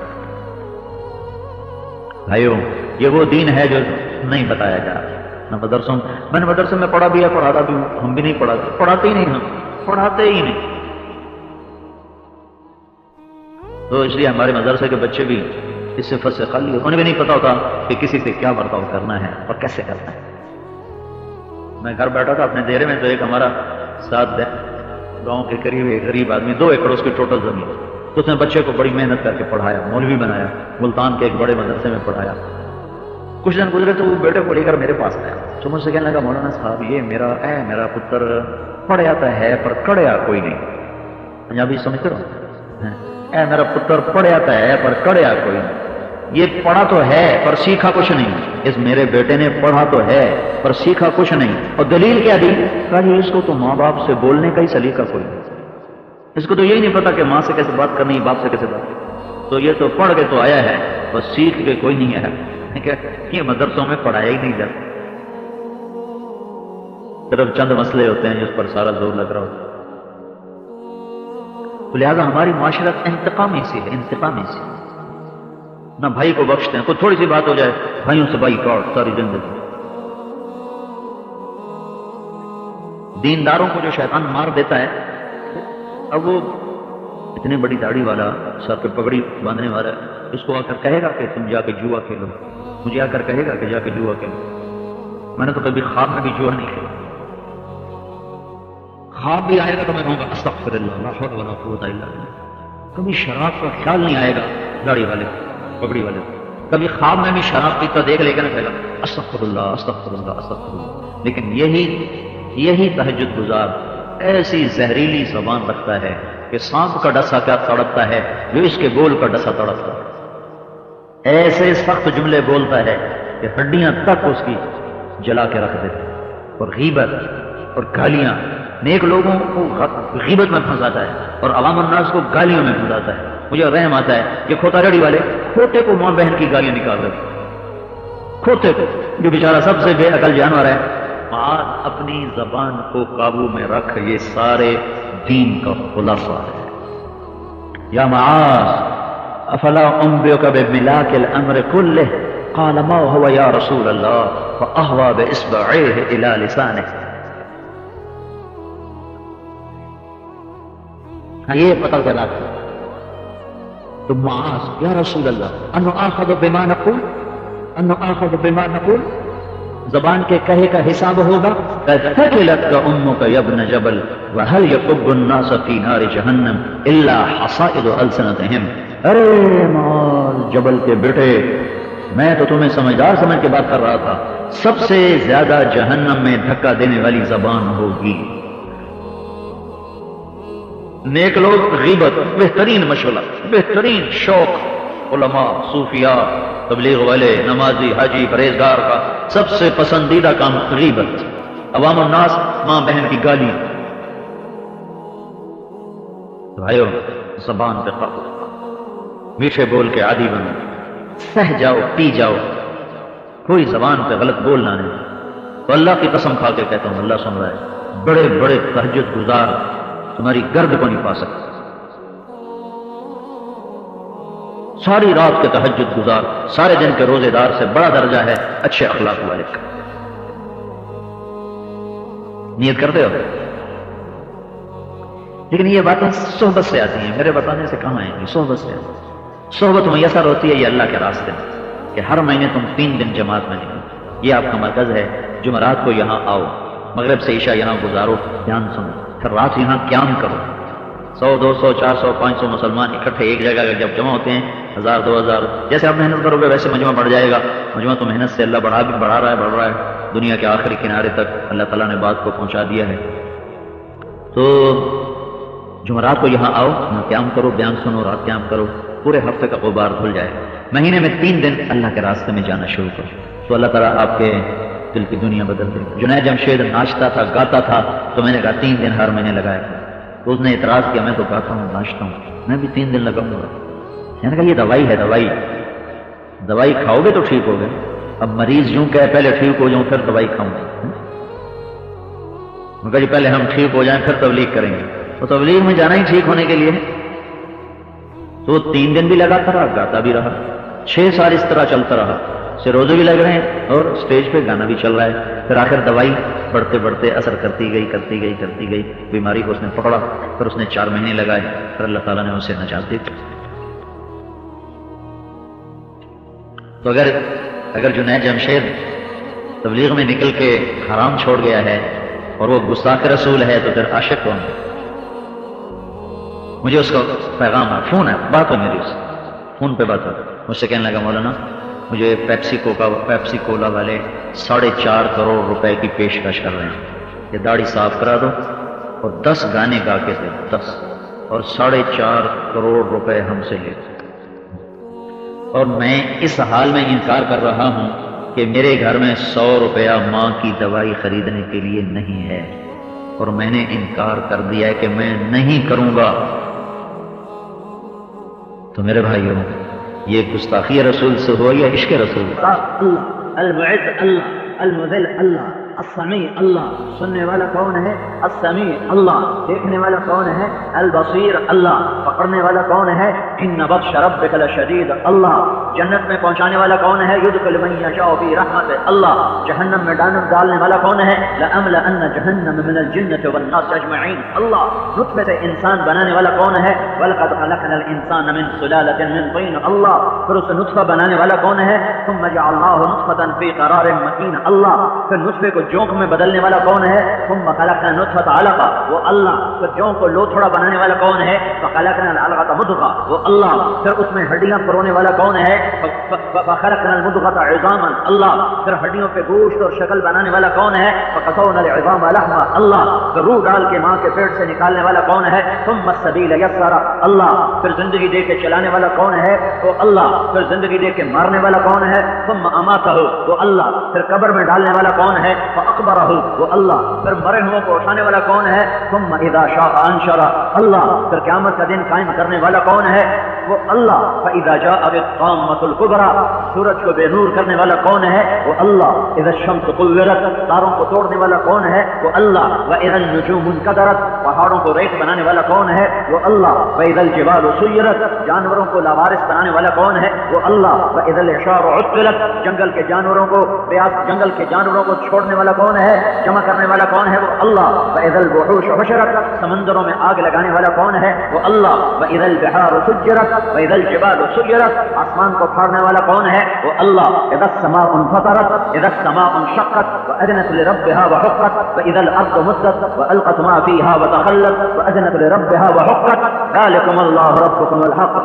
بھائیو یہ وہ دین ہے جو نہیں بتایا جا رہا نہ مدرسوں میں نے مدرسے میں پڑھا بھی ہے، پڑھاتا بھی ہوں، ہم بھی نہیں پڑھاتے ہی نہیں، ہم پڑھاتے ہی نہیں۔ تو اس لیے ہمارے مدرسے کے بچے بھی اس صفت سے خالی ہیں، انہیں بھی نہیں پتا ہوتا کہ کسی سے کیا برتاؤ کرنا ہے اور کیسے کرنا ہے۔ میں گھر بیٹھا تھا اپنے دیرے میں، تو ایک ہمارا 7 دن گاؤں کے قریب ایک غریب آدمی 2 ایکڑ اس کی ٹوٹل زمین، تو اس نے بچے کو بڑی محنت کر کے پڑھایا، مولوی بنایا، ملتان کے ایک بڑے مدرسے میں پڑھایا۔ کچھ دن گزرے تو وہ بیٹے کو لے کر میرے پاس آیا، تو مجھ سے کہنے لگا مولانا صاحب یہ میرا پتر پڑھ آتا ہے پر کڑیا کوئی نہیں۔ پنجابی سمجھتے ہو؟ اے میرا پتر پڑھ آتا ہے پر کڑیا کوئی نہیں، یہ پڑھا تو ہے پر سیکھا کچھ نہیں۔ اس میرے بیٹے نے پڑھا تو ہے پر سیکھا کچھ نہیں، اور دلیل کیا دی؟ کہا جی اس کو تو ماں باپ سے بولنے کا ہی سلیقہ کوئی نہیں، اس کو تو یہی نہیں پتا کہ ماں سے کیسے بات کرنی، باپ سے کیسے بات کرنی، تو یہ تو پڑھ کے تو آیا ہے بس سیکھ کے کوئی نہیں آیا۔ یہ مدرسوں میں پڑھایا ہی نہیں جاتا، صرف چند مسئلے ہوتے ہیں جس پر سارا زور لگ رہا ہوتا ہے۔ تو لہذا ہماری معاشرت انتقامی سی ہے، انتقامی سی، نہ بھائی کو بخشتے ہیں، کوئی تھوڑی سی بات ہو جائے بھائیوں سے بائی کاٹ ساری زندگی۔ دینداروں کو جو شیطان مار دیتا ہے، اب وہ اتنی بڑی داڑھی والا، سر پہ پگڑی باندھنے والا، اس کو آ کر کہے گا کہ تم جا کے جوا کھیلو، مجھے آ کر کہے گا کہ جا کے جوا کھیلو، میں نے تو کبھی خواب میں بھی جوا نہیں کھیلا، خواب بھی آئے گا تو میں کہوں گا استغفر اللہ لا حول ولا قوت الا باللہ۔ کبھی شراب کا خیال نہیں آئے گا داڑھی والے پگڑی والے، کبھی خواب میں بھی شراب پیتا دیکھ لے کر کہے گا استغفر اللہ استغفر اللہ استغفر اللہ۔ لیکن یہی تہجد گزار ایسی زہریلی زبان رکھتا ہے کہ سانپ کا ڈسا کیا تڑپتا ہے جو اس کے بول کا ڈسا تڑپتا ہے، ایسے سخت جملے بولتا ہے کہ ہڈیاں تک اس کی جلا کے رکھ دیتے، اور غیبت اور گالیاں، نیک لوگوں کو غیبت میں پھنساتا ہے اور عوام الناس کو گالیوں میں پھنساتا ہے۔ مجھے رحم آتا ہے کہ کھوتا ریڑھی والے کھوتے کو ماں بہن کی گالیاں نکال رہے، کھوتے کو جو بیچارہ سب سے بے عقل جانور ہے۔ آج اپنی زبان کو قابو میں رکھ، یہ سارے دین کا خلاصہ ہے۔ یا معاذ افلا انبئک بملاک الامر کلہ قال ما هو یا رسول اللہ فاہوى باصبعیہ الی لسانہ۔ یہ پتہ چلا تو معاذ یا رسول اللہ انو آخذ بما نقول، انو آخذ بما نقول، زبان کے کہے کا حساب ہوگا۔ ثقلتک امک یا ابن جبل وهل يكب الناس في نار جہنم الا حصائد السنتهم۔ ارے معاذ جبل کے بیٹے، میں تو تمہیں سمجھدار سمجھ کے بات کر رہا تھا، سب سے زیادہ جہنم میں دھکا دینے والی زبان ہوگی۔ نیک لوگ غیبت بہترین مشغلہ، بہترین شوق، علماء، صوفیاء، تبلیغ والے، نمازی، حاجی، پرہیزگار کا سب سے پسندیدہ کام غیبت، عوام الناس ماں بہن کی گالی۔ بھائیو زبان پہ قابو، میٹھے بول کے عادی بنو، سہ جاؤ پی جاؤ، کوئی زبان پہ غلط بولنا نہیں۔ تو اللہ کی قسم کھا کے کہتا ہوں، اللہ سن رہا ہے، بڑے بڑے تہجد گزار تمہاری گرد کو نہیں پا سکتے، ساری رات کے تہجد گزار، سارے دن کے روزے دار سے بڑا درجہ ہے اچھے اخلاق والے کا۔ نیت کرتے ہو؟ لیکن یہ باتیں صحبت سے آتی ہیں، میرے بتانے سے کہاں آئیں گی، صحبت سے آتی ہیں۔ صحبت میسر ہوتی ہے یہ اللہ کے راستے میں، کہ ہر مہینے تم 3 دن جماعت میں نکلو، یہ آپ کا مرکز ہے، جمعرات کو یہاں آؤ، مغرب سے عشاء یہاں گزارو، دھیان سنو، پھر رات یہاں قیام کرو۔ 100 200 400 500 مسلمان اکٹھے ایک جگہ جب جمع ہوتے ہیں، 1000 2000، جیسے آپ محنت کرو گے ویسے مجمع بڑھ جائے گا۔ مجمع تو محنت سے اللہ بڑھا رہا ہے، بڑھ رہا ہے، دنیا کے آخری کنارے تک اللہ تعالیٰ نے بات کو پہنچا دیا ہے۔ تو جمعرات کو یہاں آؤ، یہاں قیام کرو، بیان سنو، رات قیام کرو، پورے ہفتے کا غبار دھل جائے۔ مہینے میں 3 دن اللہ کے راستے میں جانا شروع کرو، تو اللہ تعالیٰ آپ کے دل کی دنیا بدل دے۔ جنید جمشید ناچتا تھا، گاتا تھا، تو میں نے کہا 3 دن ہر مہینے لگائے۔ تو اس نے اعتراض کیا، میں تو گاتا ہوں ناچتا ہوں، میں بھی 3 دن لگاؤں گا۔ میں نے کہا یہ دوائی ہے، دوائی کھاؤ گے تو ٹھیک ہوگے۔ اب مریض یوں کہ پہلے ٹھیک ہو جاؤں پھر دوائی کھاؤں گا، میں کہا جی پہلے ہم ٹھیک ہو جائیں پھر تبلیغ کریں گے۔ تو تبلیغ میں جانا ہی ٹھیک ہونے کے لیے ہے۔ تو 3 دن بھی لگاتا رہا، گاتا بھی رہا، 6 سال اس طرح چلتا رہا، سے روزے بھی لگ رہے ہیں اور اسٹیج پہ گانا بھی چل رہا ہے۔ پھر آخر دوائی بڑھتے بڑھتے اثر کرتی گئی، بیماری کو اس نے پکڑا، پھر اس نے 4 مہینے لگائے، پھر اللہ تعالیٰ نے اسے نجات دی۔ تو اگر جنید جمشید تبلیغ میں نکل کے حرام چھوڑ گیا ہے اور وہ گستاخ رسول ہے تو پھر عاشق کون ہے؟ مجھے اس کا پیغام ہے، فون ہے، بات ہو میری اس سے، فون پہ بات ہو، مجھ سے کہنے لگا مولانا مجھے پیپسی کولا والے 4.5 کروڑ روپے کی پیشکش کر رہے ہیں کہ داڑھی صاف کرا دو اور 10 گانے گا کے دے 10 اور 4.5 کروڑ روپے ہم سے لے، اور میں اس حال میں انکار کر رہا ہوں کہ میرے گھر میں 100 روپیہ ماں کی دوائی خریدنے کے لیے نہیں ہے، اور میں نے انکار کر دیا ہے کہ میں نہیں کروں گا۔ تو میرے بھائیوں، یہ گستاخی رسول سے ہو یا عشق رسول؟ اللہ المعز، اللہ المذل، اللہ السمیع، اللہ سننے والا کون ہے؟ السمیع، اللہ دیکھنے والا کون ہے؟ البصیر، اللہ پکڑنے والا کون ہے؟ ان بطش ربک لشدید، اللہ جنت میں پہنچانے والا کون ہے؟ یدخل من یشاء فی رحمتہ، اللہ جہنم میں ڈالنے والا کون ہے؟ لأملأن جہنم من الجنة والناس اجمعین، اللہ نطفے سے انسان بنانے والا کون ہے؟ وَلَقَدْ خَلَقْنَا الْإِنسَانَ مِنْ سُلَالَةٍ مِنْ طِينٍ، اللہ پھر اسے نطفہ بنانے والا کون ہے؟ ثم جعلناه نطفة فی قرار مکین، اللہ پھر نطفے کو جونک میں بدلنے والا کون ہے؟ ثم خلقنا النطفة علقہ، وہ اللہ پھر جونک کو لوتھڑا بنانے والا کون ہے؟ فخلقنا العلقة مضغہ، وہ اللہ پھر اس میں ہڈیاں پرونے والا کون ہے؟ فخلقنا المضغة عظاما، اللہ پھر ہڈیوں پہ گوشت اور شکل بنانے والا کون ہے؟ فقصونا العظام لحما، اللہ پھر روح ڈال کے ماں کے پیٹ سے نکالنے والا کون ہے؟ ثم السبیل یسرا، اللہ پھر زندگی دے کے چلانے والا کون ہے؟ وہ اللہ پھر زندگی دے کے مارنے والا کون ہے؟ ثم اماتہ، وہ اللہ پھر قبر میں ڈالنے والا کون ہے؟ فاقبرہ، وہ اللہ پھر مرے ہوئے کو اٹھانے والا کون ہے؟ ثم اذا شاء انشرہ، اللہ پھر قیامت کا دن قائم کرنے والا کون ہے؟ وہ اللہ فاذا جاء الطامة الكبرى، سورج کو بے نور کرنے والا کون ہے؟ وہ اللہ اذا الشمس كورت، تاروں کو توڑنے والا کون ہے؟ وہ اللہ واذا النجوم انكدرت، پہاڑوں کو ریت بنانے والا کون ہے؟ وہ اللہ واذا الجبال سيرت، جانوروں کو لاوارث بنانے والا کون ہے؟ وہ اللہ واذا العشار عطلت، جنگل کے جانوروں کو جنگل کے جانوروں کو چھوڑنے والا کون ہے؟ جمع کرنے والا کون ہے؟ وہ اللہ واذا الوحوش حشرت، سمندروں میں آگ لگانے والا کون ہے؟ وہ اللہ واذا البحار سجرت واذا الجبال سيرت، آسمان کو پھاڑنے والا کون ہے؟ وہ اللہ اذا السماء انفطرت اذا السماء انشقت واذنت لربها وحقت واذا الارض مدت والقت ما فيها وتخلت واذنت لربها وحقت ذلكم الله ربكم الحق،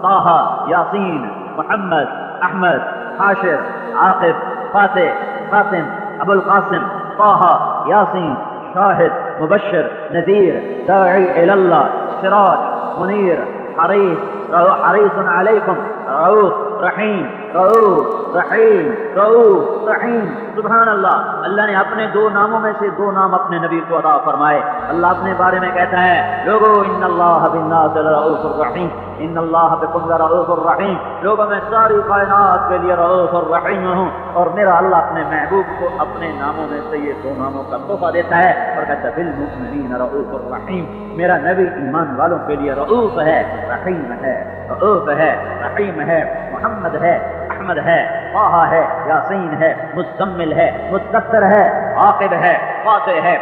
طه، یاسین، محمد، احمد، حاشر، عاقب، فاتح، خاتم، ابو القاسم، طه، یاسین، شاہد، مبشر، نذیر، داعی الی اللہ، سراج، منیر، حریص علیکم، رؤوف رحیم، رؤوف رحیم، رؤوف رحیم۔ سبحان اللہ، اللہ نے اپنے 2 ناموں میں سے 2 نام اپنے نبی کو عطا فرمائے۔ اللہ اپنے بارے میں کہتا ہے لوگو ان اللہ بالناس لرؤوف الرحیم، ان اللہ بکم لرؤوف الرحیم، لوگوں میں ساری کائنات کے لیے رؤوف الرحیم ہوں، اور میرا اللہ اپنے محبوب کو اپنے ناموں میں سے یہ 2 ناموں کا تحفہ دیتا ہے اور کہتا ہے بالمؤمنین رؤوف الرحیم، میرا نبی ایمان والوں کے لیے رؤوف ہے، رحیم ہے، رؤوف ہے، رحیم ہے، محمد ہے، احمد ہے، طه ہے، یاسین ہے، مزمل ہے، مدثر ہے، عاقب ہے، فاتح ہے،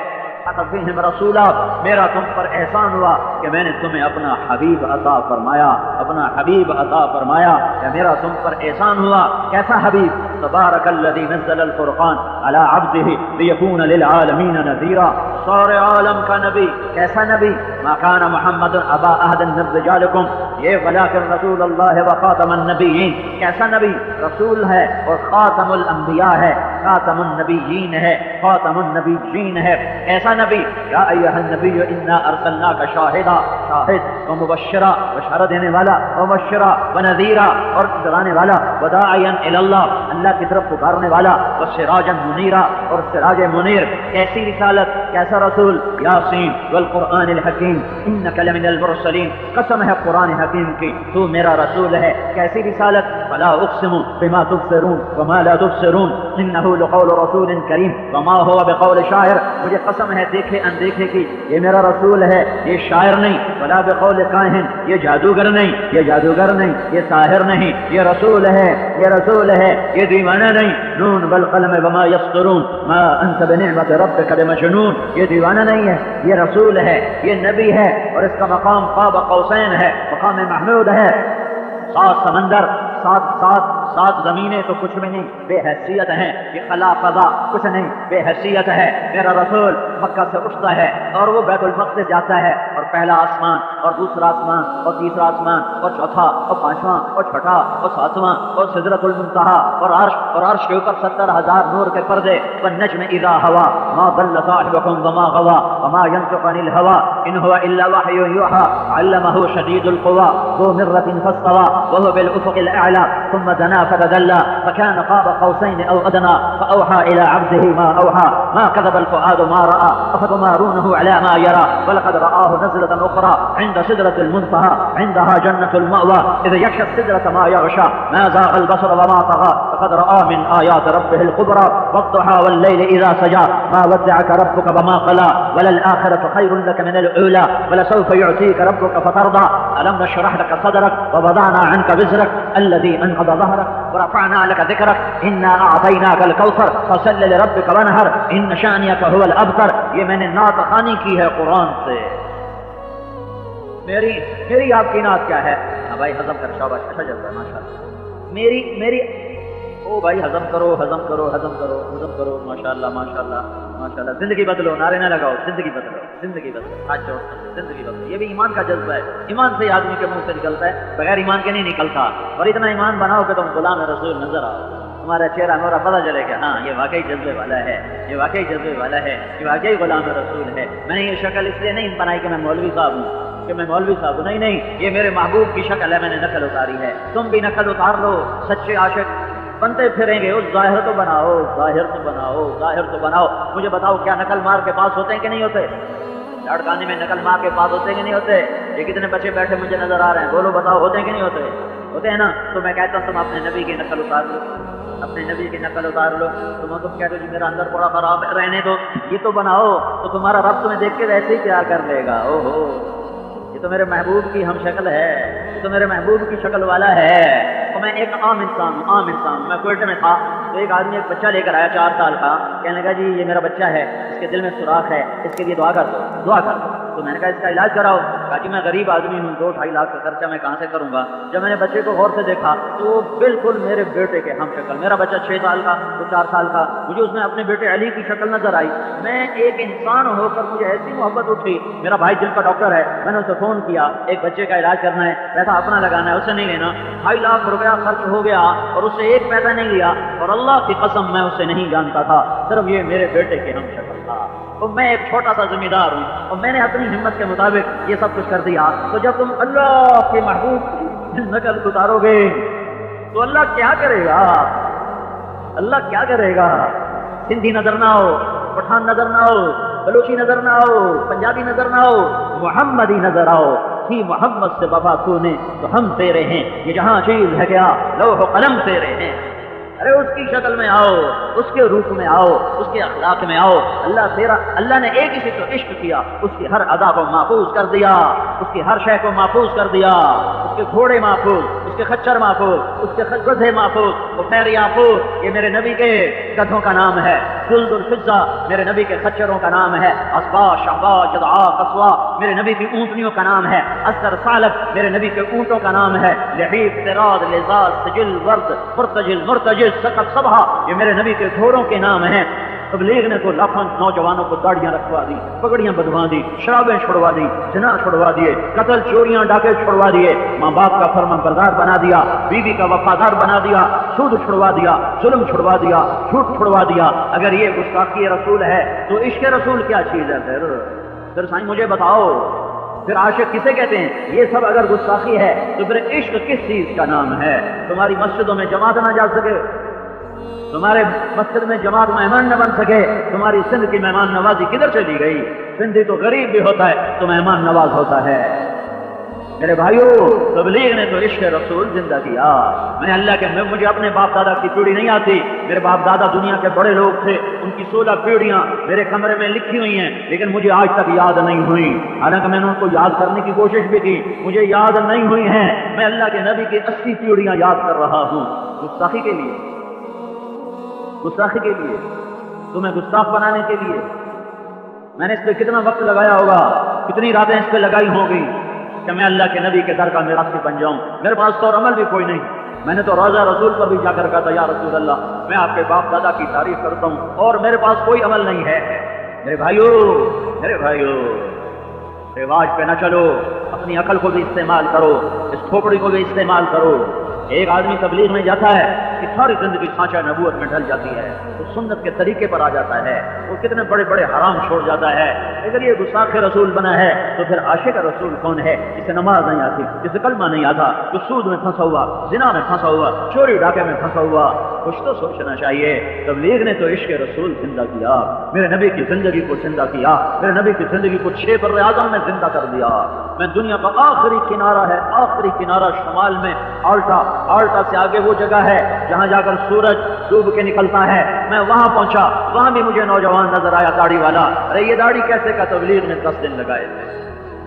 فیہم رسولا، میرا تم پر احسان ہوا کہ میں نے تمہیں اپنا حبیب عطا فرمایا، اپنا حبیب عطا فرمایا، کہ میرا تم پر احسان ہوا۔ کیسا حبیب؟ تبارک الذی نزل الفرقان علی عبدہ لیکون للعالمین نذیرا، سارے عالم کا نبی۔ کیسا نبی؟ ما کان محمد ابا احد من رجالکم، یہ ولکن رسول اللہ و خاتم النبیین۔ کیسا نبی؟ رسول ہے اور خاتم الانبیاء ہے، خاتم النبیین ہے، خاتم النبیین ہے۔ ایسا نبی یا ایھا النبی انا ارسلناک شاہدا، شاہد و مبشرا، بشارت دینے والا، و مبشرا و نذیرا، اور ڈرانے والا، وداعیا الی اللہ، اللہ کی طرف پکارنے والا، و سراجا منیرا، اور سراج منیر۔ کیسی رسالت، کیسا رسول؟ یاسین والقرآن الحکیم انک لمن المرسلین، قسم ہے قرآن حکیم کی تو میرا رسول ہے۔ کیسی رسالت؟ فلا اقسم بما تبصرون وما لا تبصرون انه لقول رسول کریم وما هو بقول شاعر، مجھے قسم ہے دیکھے اندیکھے کی یہ میرا رسول ہے، یہ شاعر نہیں، ولا بقول کاہن، یہ جادوگر نہیں، یہ جادوگر نہیں، یہ ساحر نہیں، یہ رسول ہے، یہ رسول ہے، یہ دیوانہ نہیں۔ نون والقلم وما یسطرون ما انت بنعمت ربک بمجنون، یہ دیوانہ نہیں ہے، یہ رسول ہے، یہ نبی ہے، اور اس کا مقام قاب قوسین ہے، مقام محمود ہے۔ 7 سمندر، 7 زمینیں تو کچھ بھی نہیں، بے حیثیت ہیں، یہ خلا فضا کچھ نہیں، بے حیثیت ہے۔ میرا رسول مکہ سے اٹھتا ہے اور وہ بیت المقدس جاتا ہے، اور پہلا آسمان اور دوسرا آسمان اور تیسرا آسمان اور چوتھا اور پانچواں اور چھٹا اور ساتواں اور سدرۃ المنتہا اور عرش کے اوپر 70,000 نور کے پردے، والنجم اذا ہوا ما ضل صاحبكم وما غوى وما ينطق عن الهوى ان هو الا وحي يوحى علمه شديد القوى ذو مرة فاستوى وهو بالافق الاعلى ثم دنا فتدلى فكان قاب قوسين او ادنى فاوحى الى عبده ما اوحى ما كذب الفؤاد ما راى افتمارونه على ما يرى ولقد رآه نزلة اخرى عند سدرة المنتهى عندها جنة المأوى اذ يغشى السدرة ما يغشى ما زاغ البصر وما طغى فقد رأى من آيات ربه الكبرى والضحى والليل اذا سجى ما ودعك ربك وما قلى وللآخرة خير لك من الأولى ولسوف يعطيك ربك فترضى ألم نشرح لك صدرك ووضعنا عنك وزرك الذي أنقض ظهرك ورفعنا لك ذكرك إنا أعطيناك الكوثر فصل لربك وانحر إن شانئك هو الأبتر۔ یہ میں نے نعت خوانی کی ہے قرآن سے۔ میری آپ کی نعت کیا ہے؟ ہاں بھائی ہضم کر، شاباش، اچھا جذبہ ہے ماشاءاللہ۔ میری او بھائی ہضم کرو ماشاءاللہ ماشاءاللہ۔ زندگی بدلو، نعرے نہ لگاؤ، زندگی بدلو، ہاتھ جوڑ، زندگی بدلو۔ یہ بھی ایمان کا جذبہ ہے، ایمان سے آدمی کے منہ سے نکلتا ہے، بغیر ایمان کے نہیں نکلتا۔ اور اتنا ایمان بناؤ کہ تم غلام رسول نظر آؤ، تمہارا چہرہ نورا پتہ چلے کہ ہاں یہ واقعی جذبے والا ہے، یہ واقعی غلام رسول ہے۔ میں نے یہ شکل اس لیے نہیں بنائی کہ میں مولوی صاحب ہوں، نہیں، یہ میرے محبوب کی شکل ہے، میں نے نقل اتاری ہے۔ تم بھی نقل اتار لو، سچے عاشق بنتے پھریں گے، اس ظاہر تو بناؤ۔ مجھے بتاؤ کیا نقل مار کے پاس ہوتے ہیں کہ نہیں ہوتے؟ لڑکانے میں نقل مار کے پاس ہوتے ہیں کہ نہیں ہوتے؟ یہ کتنے بچے بیٹھے مجھے نظر آ رہے ہیں، بولو بتاؤ ہوتے ہیں کہ نہیں ہوتے؟ ہوتے ہیں نا۔ تو میں کہتا ہوں تم اپنے نبی کی نقل اتار لو، تم کہتے ہو جی میرا اندر بڑا خراب ہے، رہنے دو، یہ تو بناؤ، تو تمہارا رب تمہیں دیکھ کے ویسے ہی پیار کر لے گا۔ یہ تو میرے محبوب کی ہم شکل ہے، یہ تو میرے محبوب کی شکل والا ہے۔ تو میں ایک عام انسان ہوں، میں کوئٹہ میں تھا تو ایک آدمی ایک بچہ لے کر آیا 4 سال کا، کہنے لگا جی یہ میرا بچہ ہے، اس کے دل میں سوراخ ہے، اس کے لیے دعا کر دو۔ تو میں نے کہا اس کا علاج کراؤ۔ کہا جی میں غریب آدمی ہوں، 2-2.5 لاکھ کا خرچہ میں کہاں سے کروں گا۔ جب میں نے بچے کو غور سے دیکھا تو وہ بالکل میرے بیٹے کے ہم شکل، میرا بچہ 6 سال کا، وہ 4 سال کا، مجھے اس میں اپنے بیٹے علی کی شکل نظر آئی۔ میں ایک انسان ہو کر مجھے ایسی محبت اٹھی، میرا بھائی دل کا ڈاکٹر ہے، میں نے اسے فون کیا، ایک بچے کا علاج کرنا ہے، پیسہ اپنا لگانا ہے، اسے نہیں لینا، 2.5 لاکھ روپیہ خرچ ہو گیا اور اس سے ایک پیسہ نہیں لیا، اور اللہ کی قسم میں اسے نہیں جانتا تھا، صرف یہ میرے بیٹے کے ہم شکل تھا۔ تو میں ایک چھوٹا سا ذمہ دار ہوں اور میں نے اپنی ہمت کے مطابق یہ سب کچھ کر دیا۔ تو جب تم اللہ کے محبوب کی نقل اتارو گے تو اللہ کیا کرے گا؟ سندھی نظر نہ ہو، پٹھان نظر نہ ہو، بلوچی نظر نہ ہو، پنجابی نظر نہ ہو، محمدی نظر آؤ۔ تھی محمد سے وفا تو نے تو ہم تیرے ہیں، یہ جہاں چیز ہے کیا لوح و قلم تیرے ہیں۔ ارے اس کی شکل میں آؤ، اس کے روپ میں آؤ، اس کے اخلاق میں آؤ۔ اللہ نے ایک ہی سے تو عشق کیا، اس کی ہر ادا کو محفوظ کر دیا، اس کی ہر شے کو محفوظ کر دیا، اس کے گھوڑے محفوظ، اس کے خچر محفوظ، اس کے گدھے محفوظ، وہ خیر یافور یہ میرے نبی کے گدھوں کا نام ہے، جلد الفضہ میرے نبی کے خچروں کا نام ہے، اسبا شہبا جدعا قصوا میرے نبی کی اونٹنیوں کا نام ہے، اسر سالب میرے نبی کے اونٹوں کا نام ہے، لحیف تراد لذاذ سجل ورد مرتجل سقط صبح یہ میرے نبی کے گھوڑوں کے نام ہیں۔ تبلیغ نے تو لاکھوں نوجوانوں کو داڑیاں رکھوا دی، پگڑیاں بدھوا دی، شرابیں چھڑوا دی، زنا چھڑوا دیے، قتل چوریاں ڈاکے چھڑوا دیے، ماں باپ کا فرمان بردار بنا دیا، بیوی کا وفادار بنا دیا، سود چھڑوا دیا، ظلم چھڑوا دیا، جھوٹ چھڑوا دیا۔ اگر یہ گستاخی رسول ہے تو عشق رسول کیا چیز ہے؟ پھر سائیں مجھے بتاؤ، پھر عاشق کسے کہتے ہیں؟ یہ سب اگر گستاخی ہے تو پھر عشق کس چیز کا نام ہے؟ تمہاری مسجدوں میں جماعت نہ جا سکے، تمہارے مسجد میں جماعت مہمان نہ بن سکے، تمہاری سندھ کی مہمان نوازی کدھر چلی گئی؟ سندھی تو غریب بھی ہوتا ہے تو مہمان نواز ہوتا ہے۔ میرے بھائیو، تبلیغ نے تو عشق رسول زندہ کیا۔ مجھے اپنے باپ دادا کی پیڑھی نہیں آتی، میرے باپ دادا دنیا کے بڑے لوگ تھے، ان کی 16 پیڑھیاں میرے کمرے میں لکھی ہوئی ہیں، لیکن مجھے آج تک یاد نہیں ہوئی، حالانکہ میں نے ان کو یاد کرنے کی کوشش بھی کی، مجھے یاد نہیں ہوئی ہیں۔ میں اللہ کے نبی کی 80 پیڑھیاں یاد کر رہا ہوں، گستاخی کے لیے، تمہیں گستاخ بنانے کے لیے۔ میں نے اس پہ کتنا وقت لگایا ہوگا، کتنی راتیں اس پہ لگائی ہوگی کہ میں اللہ کے نبی کے در کا میراثی بن جاؤں۔ میرے پاس تو اور عمل بھی کوئی نہیں، میں نے تو روضہ رسول پر بھی جا کر کہا تھا یا رسول اللہ میں آپ کے باپ دادا کی تعریف کرتا ہوں اور میرے پاس کوئی عمل نہیں ہے۔ میرے بھائیو رواج پہ نہ چلو، اپنی عقل کو بھی استعمال کرو، اس کھوپڑی کو بھی استعمال کرو۔ ایک آدمی تبلیغ میں جاتا ہے کہ ساری زندگی سانچہ نبوت میں ڈھل جاتی ہے، تو سنت کے طریقے پر آ جاتا ہے، وہ کتنے بڑے بڑے حرام چھوڑ جاتا ہے۔ اگر یہ گستاخ رسول بنا ہے تو پھر عاشق رسول کون ہے؟ جسے نماز نہیں آتی، جسے کلمہ نہیں آتا، جو سود میں پھنسا ہوا، زنا میں پھنسا ہوا، چوری ڈاکے میں پھنسا ہوا۔ کچھ تو سوچنا چاہیے۔ تبلیغ نے تو عشق رسول زندہ کیا، میرے نبی کی زندگی کو زندہ کیا، میرے نبی کی زندگی کو 6 بر اعظم میں زندہ کر دیا۔ میں دنیا کا آخری کنارہ ہے، آخری کنارہ شمال میں آلٹا سے آگے وہ جگہ ہے جہاں جا کر سورج ڈوب کے نکلتا ہے، میں وہاں پہنچا، وہاں بھی مجھے نوجوان نظر آیا داڑھی والا۔ ارے یہ داڑھی کیسے کا؟ تبلیغ نے 10 دن لگائے تھے۔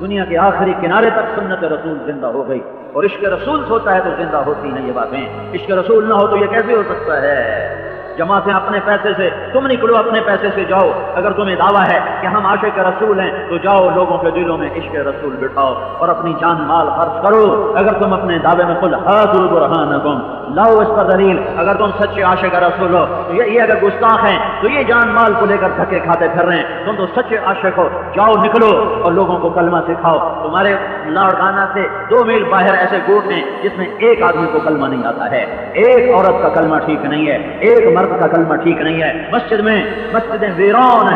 دنیا کے آخری کنارے تک سنت رسول زندہ ہو گئی، اور عشق رسول ہوتا ہے تو زندہ ہوتی ہیں یہ باتیں۔ عشق رسول نہ ہو تو یہ کیسے ہو سکتا ہے؟ جماعتیں اپنے پیسے سے، تم نکلو اپنے پیسے سے جاؤ، اگر تمہیں دعویٰ ہے کہ ہم عاشق رسول ہیں تو جاؤ لوگوں کے دلوں میں عشق رسول بٹھاؤ اور اپنی جان مال خرچ کرو۔ اگر تم اپنے دعوے میں قل ہاتوا برہانکم، لاؤ اس پر دلیل، اگر تم سچے عاشق رسول ہو تو یہ اگر گستاخ ہیں تو یہ جان مال کو لے کر دھکے کھاتے پھر رہے ہیں، تم تو سچے عاشق ہو، جاؤ نکلو اور لوگوں کو کلمہ سکھاؤ۔ تمہارے لاڑکانہ سے 2 میل باہر ایسے گوٹ ہیں جس میں ایک آدمی کو کلمہ نہیں آتا ہے، ایک عورت کا کلمہ ٹھیک نہیں ہے، ایک مرد کا کلمہ ٹھیک نہیں ہے، مسجدیں ویران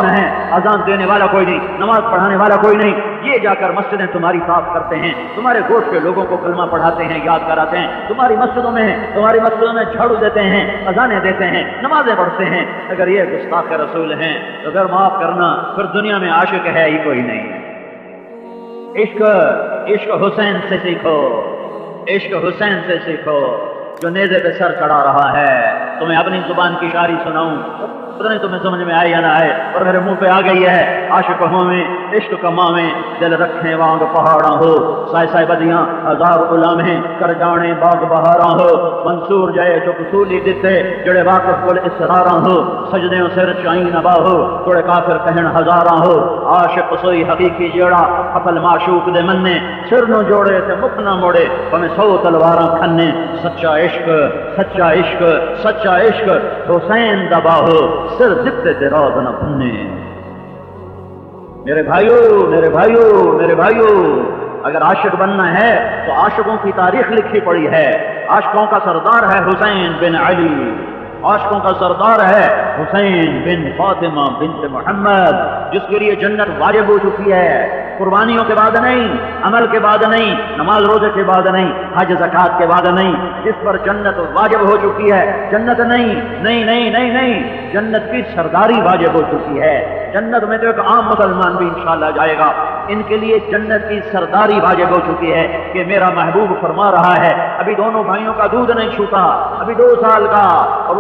ہیں، اذان دینے والا کوئی نہیں، نماز پڑھانے والا کوئی نہیں۔ یہ جا کر مسجدیں تمہاری صاف کرتے ہیں، تمہارے گوٹ کے لوگوں کو کلمہ پڑھاتے ہیں، یاد کراتے ہیں، تمہاری مسجدوں میں جھاڑو دیتے ہیں، اذانیں دیتے ہیں، نمازیں پڑھتے ہیں۔ اگر یہ گستاخ رسول ہیں تو اگر معاف کرنا پھر دنیا میں عاشق ہے ہی کوئی نہیں۔ عشق حسین سے سیکھو، عشق حسین سے سیکھو جو نیزے پہ سر چڑھا رہا ہے۔ تمہیں اپنی زبان کی شاعری سناؤں، پتہ نہیں تمہیں سمجھ میں آئے یا نہ آئے، اور میرے منہ پہ آ گئی ہے۔ عاشق ہوں میں عشق کماویں، دل رکھیں وانگ پہاڑاں ہو، سائے بدیاں ہزار غلامیں، کر جانے باغ بہاراں ہو، منصور جائے جو قصولی دتے، جڑے واقف کل اسراراں ہو، سجدیوں سر چائیں نبا ہو، توڑے کافر کہن ہزاراں ہو۔ عاشق سوئی حقیقی جیڑا، حفل معشوق دے منے، سر نو جوڑے تے مکھ نہ موڑے، ہمیں 100 تلواراں کھنے۔ سچا عشق حسین دبا ہو، سر دتے تے راز نہ بھنے۔ میرے بھائیو، اگر عاشق بننا ہے تو عاشقوں کی تاریخ لکھی پڑی ہے۔ عاشقوں کا سردار ہے حسین بن علی، عاشقوں کا سردار ہے حسین بن فاطمہ بنت محمد، جس کے لیے جنت واجب ہو چکی ہے، قربانیوں کے بعد نہیں، عمل کے بعد نہیں، نماز روزے کے بعد نہیں، حج زکات کے بعد نہیں، جس پر جنت واجب ہو چکی ہے۔ جنت نہیں، جنت کی سرداری واجب ہو چکی ہے۔ جنت میں تو ایک عام مسلمان بھی انشاءاللہ جائے گا، ان کے لیے جنت کی سرداری واجب ہو چکی ہے کہ میرا محبوب فرما رہا ہے ابھی دونوں بھائیوں کا دودھ نہیں چھوٹا، ابھی 2 سال کا اور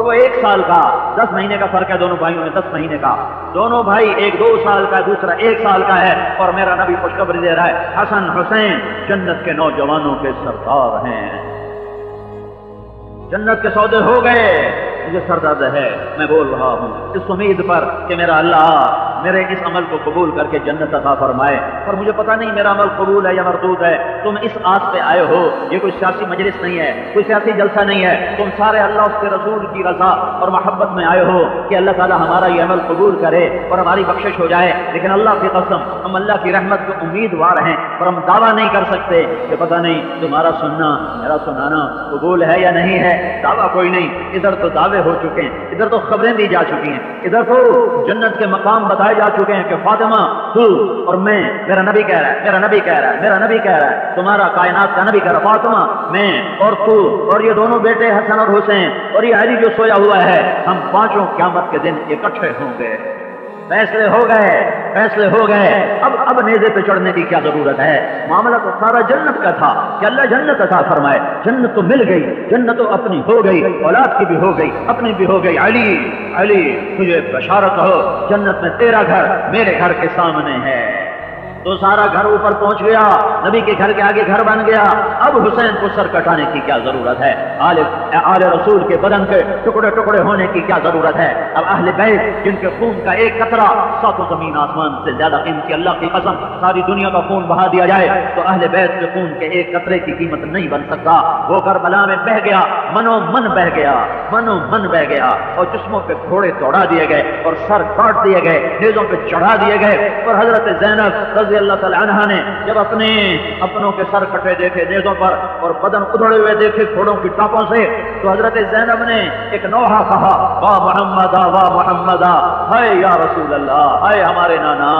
وہ 1 سال کا، 10 مہینے کا فرق ہے دونوں بھائیوں میں، 10 مہینے کا۔ دونوں بھائی، ایک 2 سال کا، دوسرا 1 سال کا ہے، اور میرا نبی خوشخبری دے رہا ہے حسن حسین جنت کے نوجوانوں کے سردار ہیں۔ جنت کے سودے ہو گئے، مجھے سر درد ہے، میں بول رہا ہوں اس امید پر کہ میرا اللہ میرے اس عمل کو قبول کر کے جنت عطا فرمائے۔ اور مجھے پتہ نہیں میرا عمل قبول ہے یا مردود ہے، تم اس آس پہ آئے ہو، یہ کوئی سیاسی مجلس نہیں ہے، کوئی سیاسی جلسہ نہیں ہے، تم سارے اللہ اس کے رسول کی رضا اور محبت میں آئے ہو کہ اللہ تعالیٰ ہمارا یہ عمل قبول کرے اور ہماری بخشش ہو جائے۔ لیکن اللہ کی قسم ہم اللہ کی رحمت کے امیدوار ہیں، اور ہم دعویٰ نہیں کر سکتے کہ پتہ نہیں تمہارا سننا میرا سنانا قبول ہے یا نہیں ہے۔ دعویٰ کوئی نہیں، ادھر تو دعوے ہو چکے ہیں، ادھر تو خبریں دی جا چکی ہیں، ادھر تو جنت کے مقام بتائے جا چکے ہیں کہ فاطمہ تو اور میں، میرا نبی کہہ رہا ہے، تمہارا کائنات کا نبی کہہ رہا ہے، فاطمہ میں اور تو اور یہ دونوں بیٹے حسن اور حسین اور یہ علی جو سویا ہوا ہے، ہم 5 قیامت کے دن اکٹھے ہوں گے۔ فیصلے ہو گئے، اب نیزے پہ چڑھنے کی کیا ضرورت ہے؟ معاملہ تو سارا جنت کا تھا کہ اللہ جنت عطا فرمائے۔ جنت تو مل گئی، جنت تو اپنی ہو گئی، اولاد کی بھی ہو گئی، اپنی بھی ہو گئی۔ علی تجھے بشارت ہو، جنت میں تیرا گھر میرے گھر کے سامنے ہے۔ تو سارا گھر اوپر پہنچ گیا، نبی کے گھر کے آگے گھر بن گیا۔ اب حسین کو سر کٹانے کی کیا ضرورت ہے؟ آل رسول کے بدن کے ٹکڑے ٹکڑے ہونے کی کیا ضرورت ہے؟ اب اہل بیت جن کے خون کا ایک قطرہ ساتوں زمین آسمان سے زیادہ قیمتی، اللہ کی قسم ساری دنیا کا خون بہا دیا جائے تو اہل بیت کے خون کے ایک قطرے کی قیمت نہیں بن سکتا۔ وہ کربلا میں بہ گیا، منو من بہ گیا، منو من بہ گیا، اور جسموں پہ گھوڑے دوڑا دیے گئے اور سر کاٹ دیے گئے، نیزوں پہ چڑھا دیے گئے۔ اور حضرت زینب رضی اللہ تعالی عنہا نے جب اپنوں کے سر کٹے دیکھے نیزوں پر اور بدن ادھڑے ہوئے دیکھے گھوڑوں کی ٹاپوں سے، تو حضرت زینب نے ایک نوحہ کہا، واہ محمدا واہ محمدا، ہے یا رسول اللہ، ہے ہمارے نانا،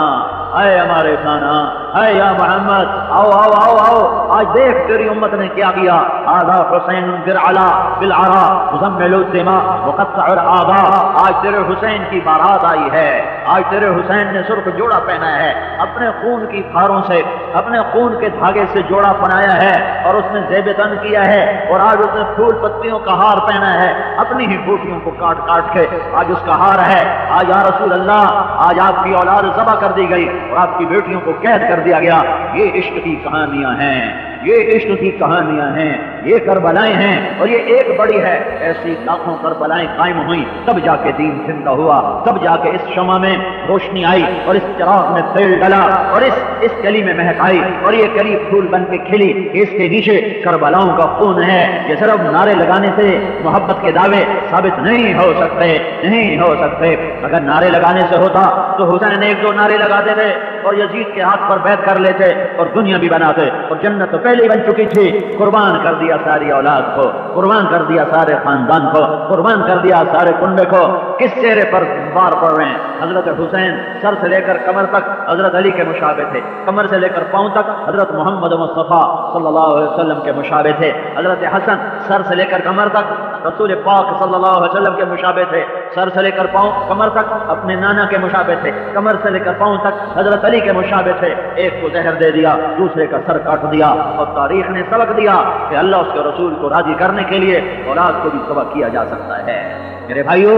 اے ہمارے نانا، اے یا محمد، آؤ آؤ آؤ آؤ، آج دیکھ تیری امت نے کیا کیا۔ آذا حسین بالعرا مزمل الدماء مقطع الاعضاء، آج تیرے حسین کی بارات آئی ہے، آج تیرے حسین نے سرخ جوڑا پہنا ہے، اپنے خون کی دھاروں سے، اپنے خون کے دھاگے سے جوڑا بنایا ہے اور اس نے زیب تن کیا ہے، اور آج اس نے پھول پتیوں کا ہار پہنا ہے، اپنی ہی بوٹیوں کو کاٹ کاٹ کے آج اس کا ہار ہے۔ آج یا رسول اللہ، آج آپ کی اولاد ذبح کر دی گئی اور آپ کی بیٹیوں کو قید کر دیا گیا۔ یہ عشق کی کہانیاں ہیں، یہ عشق کی کہانیاں ہیں، یہ کربلائیں ہیں، اور یہ ایک بڑی ہے۔ ایسی لاکھوں کربلائیں قائم ہوئیں، تب جا کے دین زندہ ہوا، تب جا کے اس شمع میں روشنی آئی اور اس چراغ میں تیل ڈلا اور اس کلی میں مہک آئی اور یہ کلی پھول بن کے کھلی۔ اس کے نیچے کربلاؤں کا خون ہے۔ یہ صرف نعرے لگانے سے محبت کے دعوے ثابت نہیں ہو سکتے، نہیں ہو سکتے۔ اگر نعرے لگانے سے ہوتا تو حسین ایک دو نعرے لگاتے تھے اور یزید کے ہاتھ پر بیعت کر لیتے اور دنیا بھی بناتے، اور جنت تو پہلے ہی بن چکی تھی۔ قربان کر دیا ساری اولاد کو، قربان کر دیا سارے خاندان کو، قربان کر دیا سارے کنبے کو۔ کس چہرے پر بار پڑ رہے ہیں؟ حضرت حسین سر سے لے کر کمر تک حضرت علی کے مشابہ تھے، کمر سے لے کر پاؤں تک حضرت محمد مصطفیٰ صلی اللہ علیہ وسلم کے مشابہ تھے۔ حضرت حسن سر سے لے کر کمر تک رسول پاک صلی اللہ علیہ وسلم کے مشابہ تھے، سر سے لے کر پاؤں کمر تک اپنے نانا کے مشابہ تھے، کمر سے لے کر پاؤں تک حضرت علی کے مشابہ تھے۔ ایک کو زہر دے دیا، دوسرے کا سر کاٹ دیا، اور تاریخ نے سبق دیا کہ اللہ اس کے رسول کو راضی کرنے کے لیے اولاد کو بھی ذبح کیا جا سکتا ہے۔ میرے بھائیو،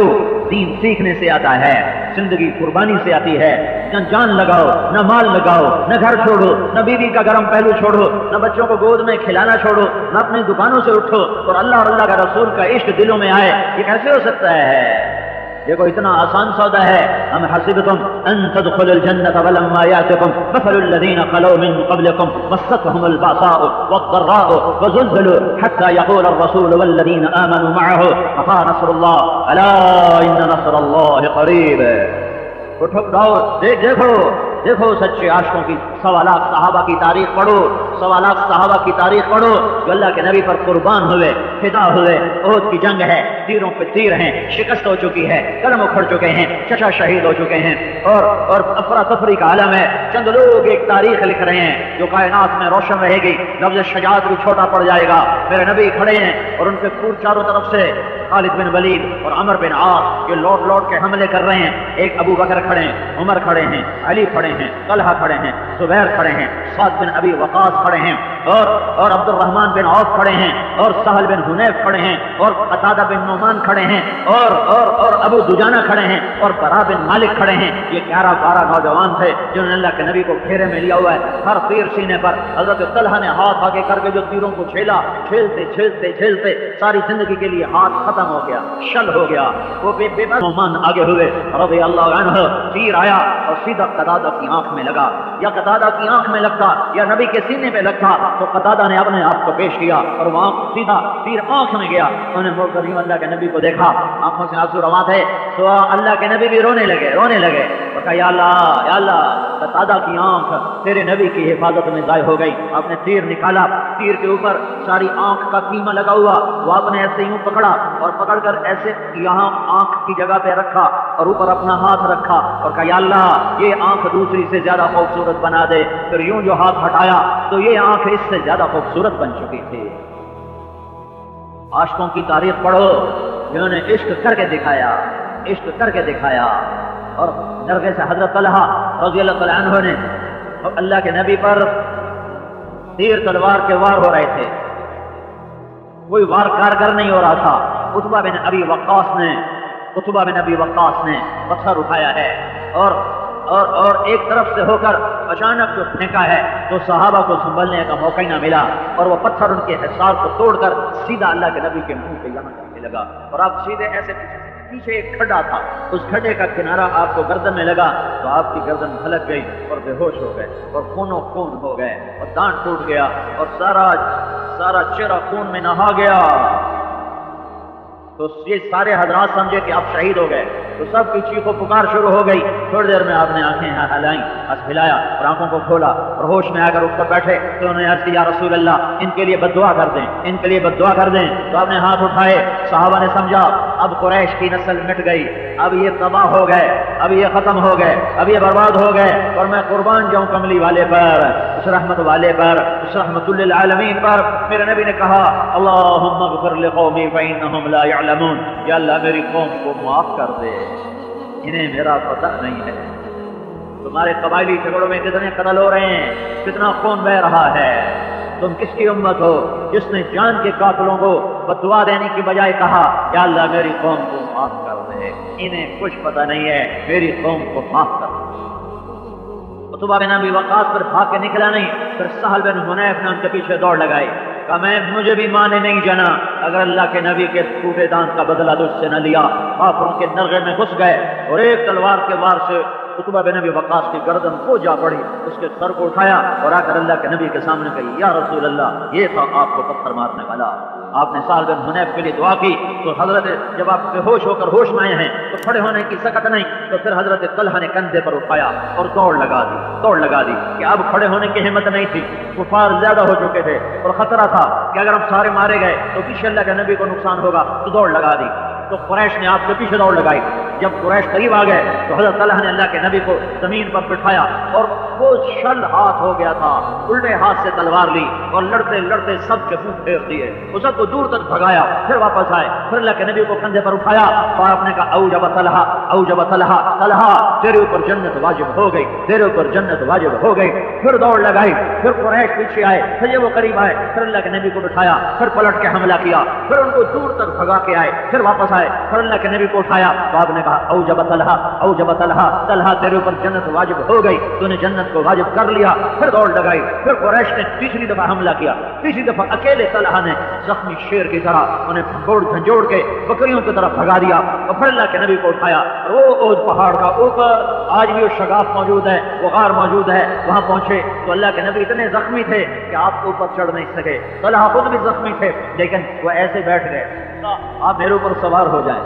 دین سیکھنے سے آتا ہے، زندگی قربانی سے آتی ہے۔ نہ جان لگاؤ، نہ مال لگاؤ، نہ گھر چھوڑو، نہ بیوی کا گرم پہلو چھوڑو، نہ بچوں کو گود میں کھلانا چھوڑو، نہ اپنی دکانوں سے اٹھو اور اللہ اور اللہ کا رسول کا عشق دلوں میں آئے۔ یہ کیسے ہو سکتا ہے؟ دیکھو اتنا آسان سودا ہے۔ ام حسبتم ان تدخلوا الجنة ولما يأتكم مثل الذين خلوا من قبلكم مستهم البأساء والضراء وزلزلوا حتى يقول الرسول والذين آمنوا معه متى نصر الله ألا إن نصر الله قريب۔ اٹھو دیکھو دیکھو سچے عاشقوں کی 1.25 لاکھ صحابہ کی تاریخ پڑھو، 1.25 لاکھ صحابہ کی تاریخ پڑھو جو اللہ کے نبی پر قربان ہوئے، فدا ہوئے۔ احد کی جنگ ہے، تیروں پہ تیر ہیں، شکست ہو چکی ہے، قلم اکھڑ چکے ہیں، چچا شہید ہو چکے ہیں، اور افراتفری کا عالم ہے۔ چند لوگ ایک تاریخ لکھ رہے ہیں جو کائنات میں روشن رہے گی۔ لفظ شجاعت بھی چھوٹا پڑ جائے گا۔ میرے نبی کھڑے ہیں اور ان کے پور چاروں طرف سے خالد بن ولید اور عمر بن عاص یہ لوٹ لوٹ کے حملے کر رہے ہیں۔ ایک ابو بکر کھڑے ہیں، عمر کھڑے ہیں، علی کھڑے ہیں، طلحہ کھڑے ہیں، زبیر کھڑے ہیں، سعد بن ابی وقاص کھڑے ہیں، اور عبد الرحمن بن عوف کھڑے ہیں، اور سہل بن حنیف کھڑے ہیں، اور قتادہ بن نعمان کھڑے ہیں، اور ابو دجانہ کھڑے ہیں، اور برا بن مالک کھڑے ہیں۔ یہ 11-12 نوجوان تھے جنہوں نے اللہ کے نبی کو گھیرے میں لیا ہوا ہے، ہر تیر سینے پر۔ حضرت طلحہ نے ہاتھ آگے کر کے جو تیروں کو چھیلا، چھیلتے ساری زندگی کے لیے ہاتھ ختم ہو گیا، شل ہو گیا۔ وہ بے نعمان آگے ہوئے رضی اللہ عنہ، تیر آیا اور سیدھا قتادہ کی آنکھ میں لگا، یا قتادہ کی آنکھ میں لگتا یا نبی کے سینے پہ لگتا تو قتادہ نے اپنے آپ کو پیش کیا اور وہاں سیدھا تیر آنکھ میں گیا۔ انہوں نے مڑ کر یوں اللہ کے نبی کو دیکھا، آنکھوں سے آنسو رواں تھے، تو اللہ کے نبی بھی رونے لگے اور کہا یا اللہ قتادہ کی آنکھ تیرے نبی کی حفاظت میں ضائع ہو گئی۔ آپ نے تیر نکالا، تیر کے اوپر ساری آنکھ کا قیمہ لگا ہوا، وہ آپ نے ایسے یوں پکڑا اور پکڑ کر ایسے یہاں آنکھ کی جگہ پہ رکھا اور اوپر اپنا ہاتھ رکھا اور کہا یا اللہ یہ آنکھ دوسری سے زیادہ خوبصورت بنا دے۔ پھر یوں جو ہاتھ ہٹایا تو یہ آنکھ اس سے زیادہ خوبصورت بن چکی تھی۔ عاشقوں کی تاریخ پڑھو جنہوں نے عشق کر کے دکھایا، اور درگاہ سے حضرت طلحہ رضی اللہ تعالیٰ عنہ نے اللہ کے نبی پر تیر تلوار کے وار ہو رہے تھے، کوئی وار کارگر نہیں ہو رہا تھا۔ عتبہ بن ابی وقاص نے پتھر اٹھایا ہے اور ایک طرف سے ہو کر اچانک جو پھینکا ہے تو صحابہ کو سنبھلنے کا موقع ہی نہ ملا اور وہ پتھر ان کے حصار کو توڑ کر سیدھا اللہ کے نبی کے منہ پہ یہاں کرنے لگا اور آپ سیدھے ایسے پیچھے ایک کھڈا تھا، اس کھڈے کا کنارہ آپ کو گردن میں لگا تو آپ کی گردن ہلک گئی اور بے ہوش ہو گئے اور خونوں خون ہو گئے اور دانت ٹوٹ گیا اور سارا چہرہ خون میں نہا گیا۔ تو یہ سارے حضرات سمجھے کہ آپ شہید ہو گئے تو سب کی چیخ و پکار شروع ہو گئی۔ تھوڑی دیر میں آپ نے آنکھیں ہلائیں، ہاتھ ہلایا اور آنکھوں کو کھولا اور ہوش میں آ کر اٹھ کر بیٹھے تو انہوں نے عرض کی یا رسول اللہ ان کے لیے بد دعا کر دیں، ان کے لیے بد دعا کر دیں۔ تو آپ نے ہاتھ اٹھائے، صحابہ نے سمجھا اب قریش کی نسل مٹ گئی، اب یہ تباہ ہو گئے، اب یہ ختم ہو گئے، اب یہ برباد ہو گئے اور میں قربان جاؤں کملی والے پر، اس رحمت والے پر، اس رحمت للعالمین پر۔ میرے نبی نے کہا اللہم اغفر لقومی فإنہم لا يعلمون، یا اللہ میری قوم کو معاف کر دے، انہیں میرا پتہ نہیں ہے۔ تمہارے قبائلی جھگڑوں میں کتنے قتل ہو رہے ہیں، کتنا خون بہ رہا ہے، تم کس کی امت ہو جس نے جان کے قاتلوں کو بددعا دینے کی بجائے کہا یا اللہ میری قوم کو معاف کر دے، انہیں کچھ پتہ نہیں ہے، میری قوم کو معاف کر دے۔ عتبہ بن ابی وقاص پر بھاگ کے نکلا نہیں، پھر سہل بن حنیف نے ان کے پیچھے دوڑ لگائی، کہا مجھے بھی ماں نے نہیں جانا اگر اللہ کے نبی کے ٹوٹے دانت کا بدلہ تجھ سے نہ لیا۔ کافروں کے نرغے میں گھس گئے اور ایک تلوار کے وار سے عتبہ بن ابی وقاص کی گردن کو جا پڑی، اس کے سر کو اٹھایا اور آ کر اللہ کے نبی کے سامنے کہی یا رسول اللہ یہ تھا آپ کو پتھر مارنے والا۔ آپ نے سہل بن حنیف کے لیے دعا کی تو حضرت جب آپ بے ہوش ہو کر ہوش میں آئے ہیں تو کھڑے ہونے کی سکت نہیں، تو پھر حضرت طلحہ نے کندھے پر اٹھایا اور دوڑ لگا دی کہ اب کھڑے ہونے کی ہمت نہیں تھی، کفار زیادہ ہو چکے تھے اور خطرہ تھا کہ اگر ہم سارے مارے گئے تو پیچھے اللہ کے نبی کو نقصان ہوگا، تو دوڑ لگا دی۔ تو قریش نے آپ کے پیچھے دوڑ لگائی، جب قریش قریب آ گئے تو حضرت طلحہ نے اللہ کے نبی کو زمین پر بٹھایا اور وہ شل ہاتھ ہو گیا تھا، الٹے ہاتھ سے تلوار لی اور لڑتے لڑتے سب کے منہ پھیر دیے، وہ سب کو دور تک بھگایا، پھر واپس آئے، پھر اللہ کے نبی کو کندھے پر اٹھایا اور آپ نے کہا اوجب طلحہ تیرے اوپر جنت واجب ہو گئی، تیرے اوپر جنت واجب ہو گئی۔ پھر دوڑ لگائی، پھر قریش پیچھے آئے، پھر وہ قریب آئے، پھر اللہ کے نبی کو بٹھایا، پھر پلٹ کے حملہ کیا، پھر ان کو دور تک بھگا کے آئے، پھر واپس آئے، پھر اللہ کے نبی کو اٹھایا تو آپ نے کہا اوجب طلحہ تیرے اوپر جنت واجب ہو گئی، تو نے جنت کو واجب کر لیا۔ پھر دوڑ لگائی، پھر قریش نے تیسری دفعہ حملہ کیا، تیسری دفعہ اکیلے طلحہ نے زخمی شیر کی طرح انہیں جھنجھوڑ کے بکریوں کی طرف بھگا دیا اور پھر اللہ کے نبی کو اٹھایا اور وہ احد پہاڑ کا اوپر آج بھی وہ شگاف موجود ہے، وہ غار موجود ہے، وہاں پہنچے تو اللہ کے نبی اتنے زخمی تھے کہ آپ اوپر چڑھ نہیں سکے، طلحہ خود بھی زخمی تھے لیکن وہ ایسے بیٹھ گئے آپ میرے اوپر سوار ہو جائیں،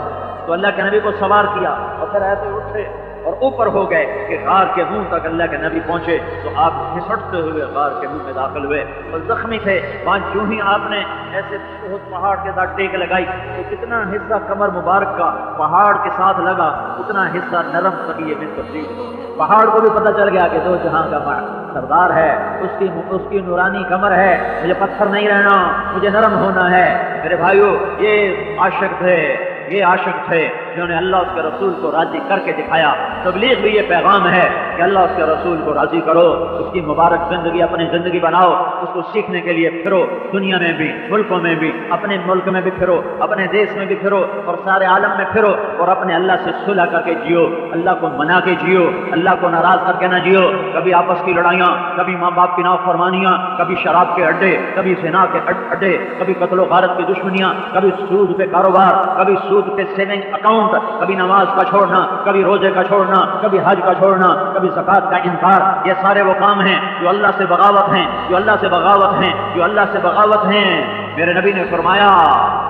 تو اللہ کے نبی کو سوار کیا اور پھر ایسے اٹھے اور اوپر ہو گئے کہ غار کے منہ تک اللہ کے نبی پہنچے تو آپ گھسٹتے ہوئے غار کے منہ میں داخل ہوئے اور زخمی تھے۔ وہاں جو ہی آپ نے ایسے بہت پہاڑ کے ساتھ ٹیک لگائی تو جتنا حصہ کمر مبارک کا پہاڑ کے ساتھ لگا اتنا حصہ نرم تکیے میں تبدیل ہو گیا۔ پہاڑ کو بھی پتہ چل گیا کہ دو جہاں کا سردار ہے، اس کی نورانی کمر ہے، مجھے پتھر نہیں رہنا، مجھے نرم ہونا ہے۔ میرے بھائیو یہ عاشق تھے جنہوں نے اللہ اس کے رسول کو راضی کر کے دکھایا۔ تبلیغ بھی یہ پیغام ہے کہ اللہ اس کے رسول کو راضی کرو، اس کی مبارک زندگی اپنی زندگی بناؤ، اس کو سیکھنے کے لیے پھرو، دنیا میں بھی، ملکوں میں بھی، اپنے ملک میں بھی پھرو، اپنے دیش میں بھی پھرو اور سارے عالم میں پھرو اور اپنے اللہ سے صلح کر کے جیو، اللہ کو منا کے جیو، اللہ کو ناراض کر کے نہ جیو۔ کبھی آپس کی لڑائیاں، کبھی ماں باپ کی نافرمانیاں، کبھی شراب کے اڈے، کبھی زنا کے اڈے، کبھی قتل و غارت کی دشمنیاں، کبھی سود پہ کاروبار، کبھی سود پہ سیونگ اکاؤنٹ، کبھی نماز کا چھوڑنا، کبھی روزے کا چھوڑنا، کبھی حج کا چھوڑنا، کبھی زکات کا انکار۔ یہ سارے وہ کام ہیں جو اللہ سے بغاوت ہیں، جو اللہ سے بغاوت ہیں۔ میرے نبی نے فرمایا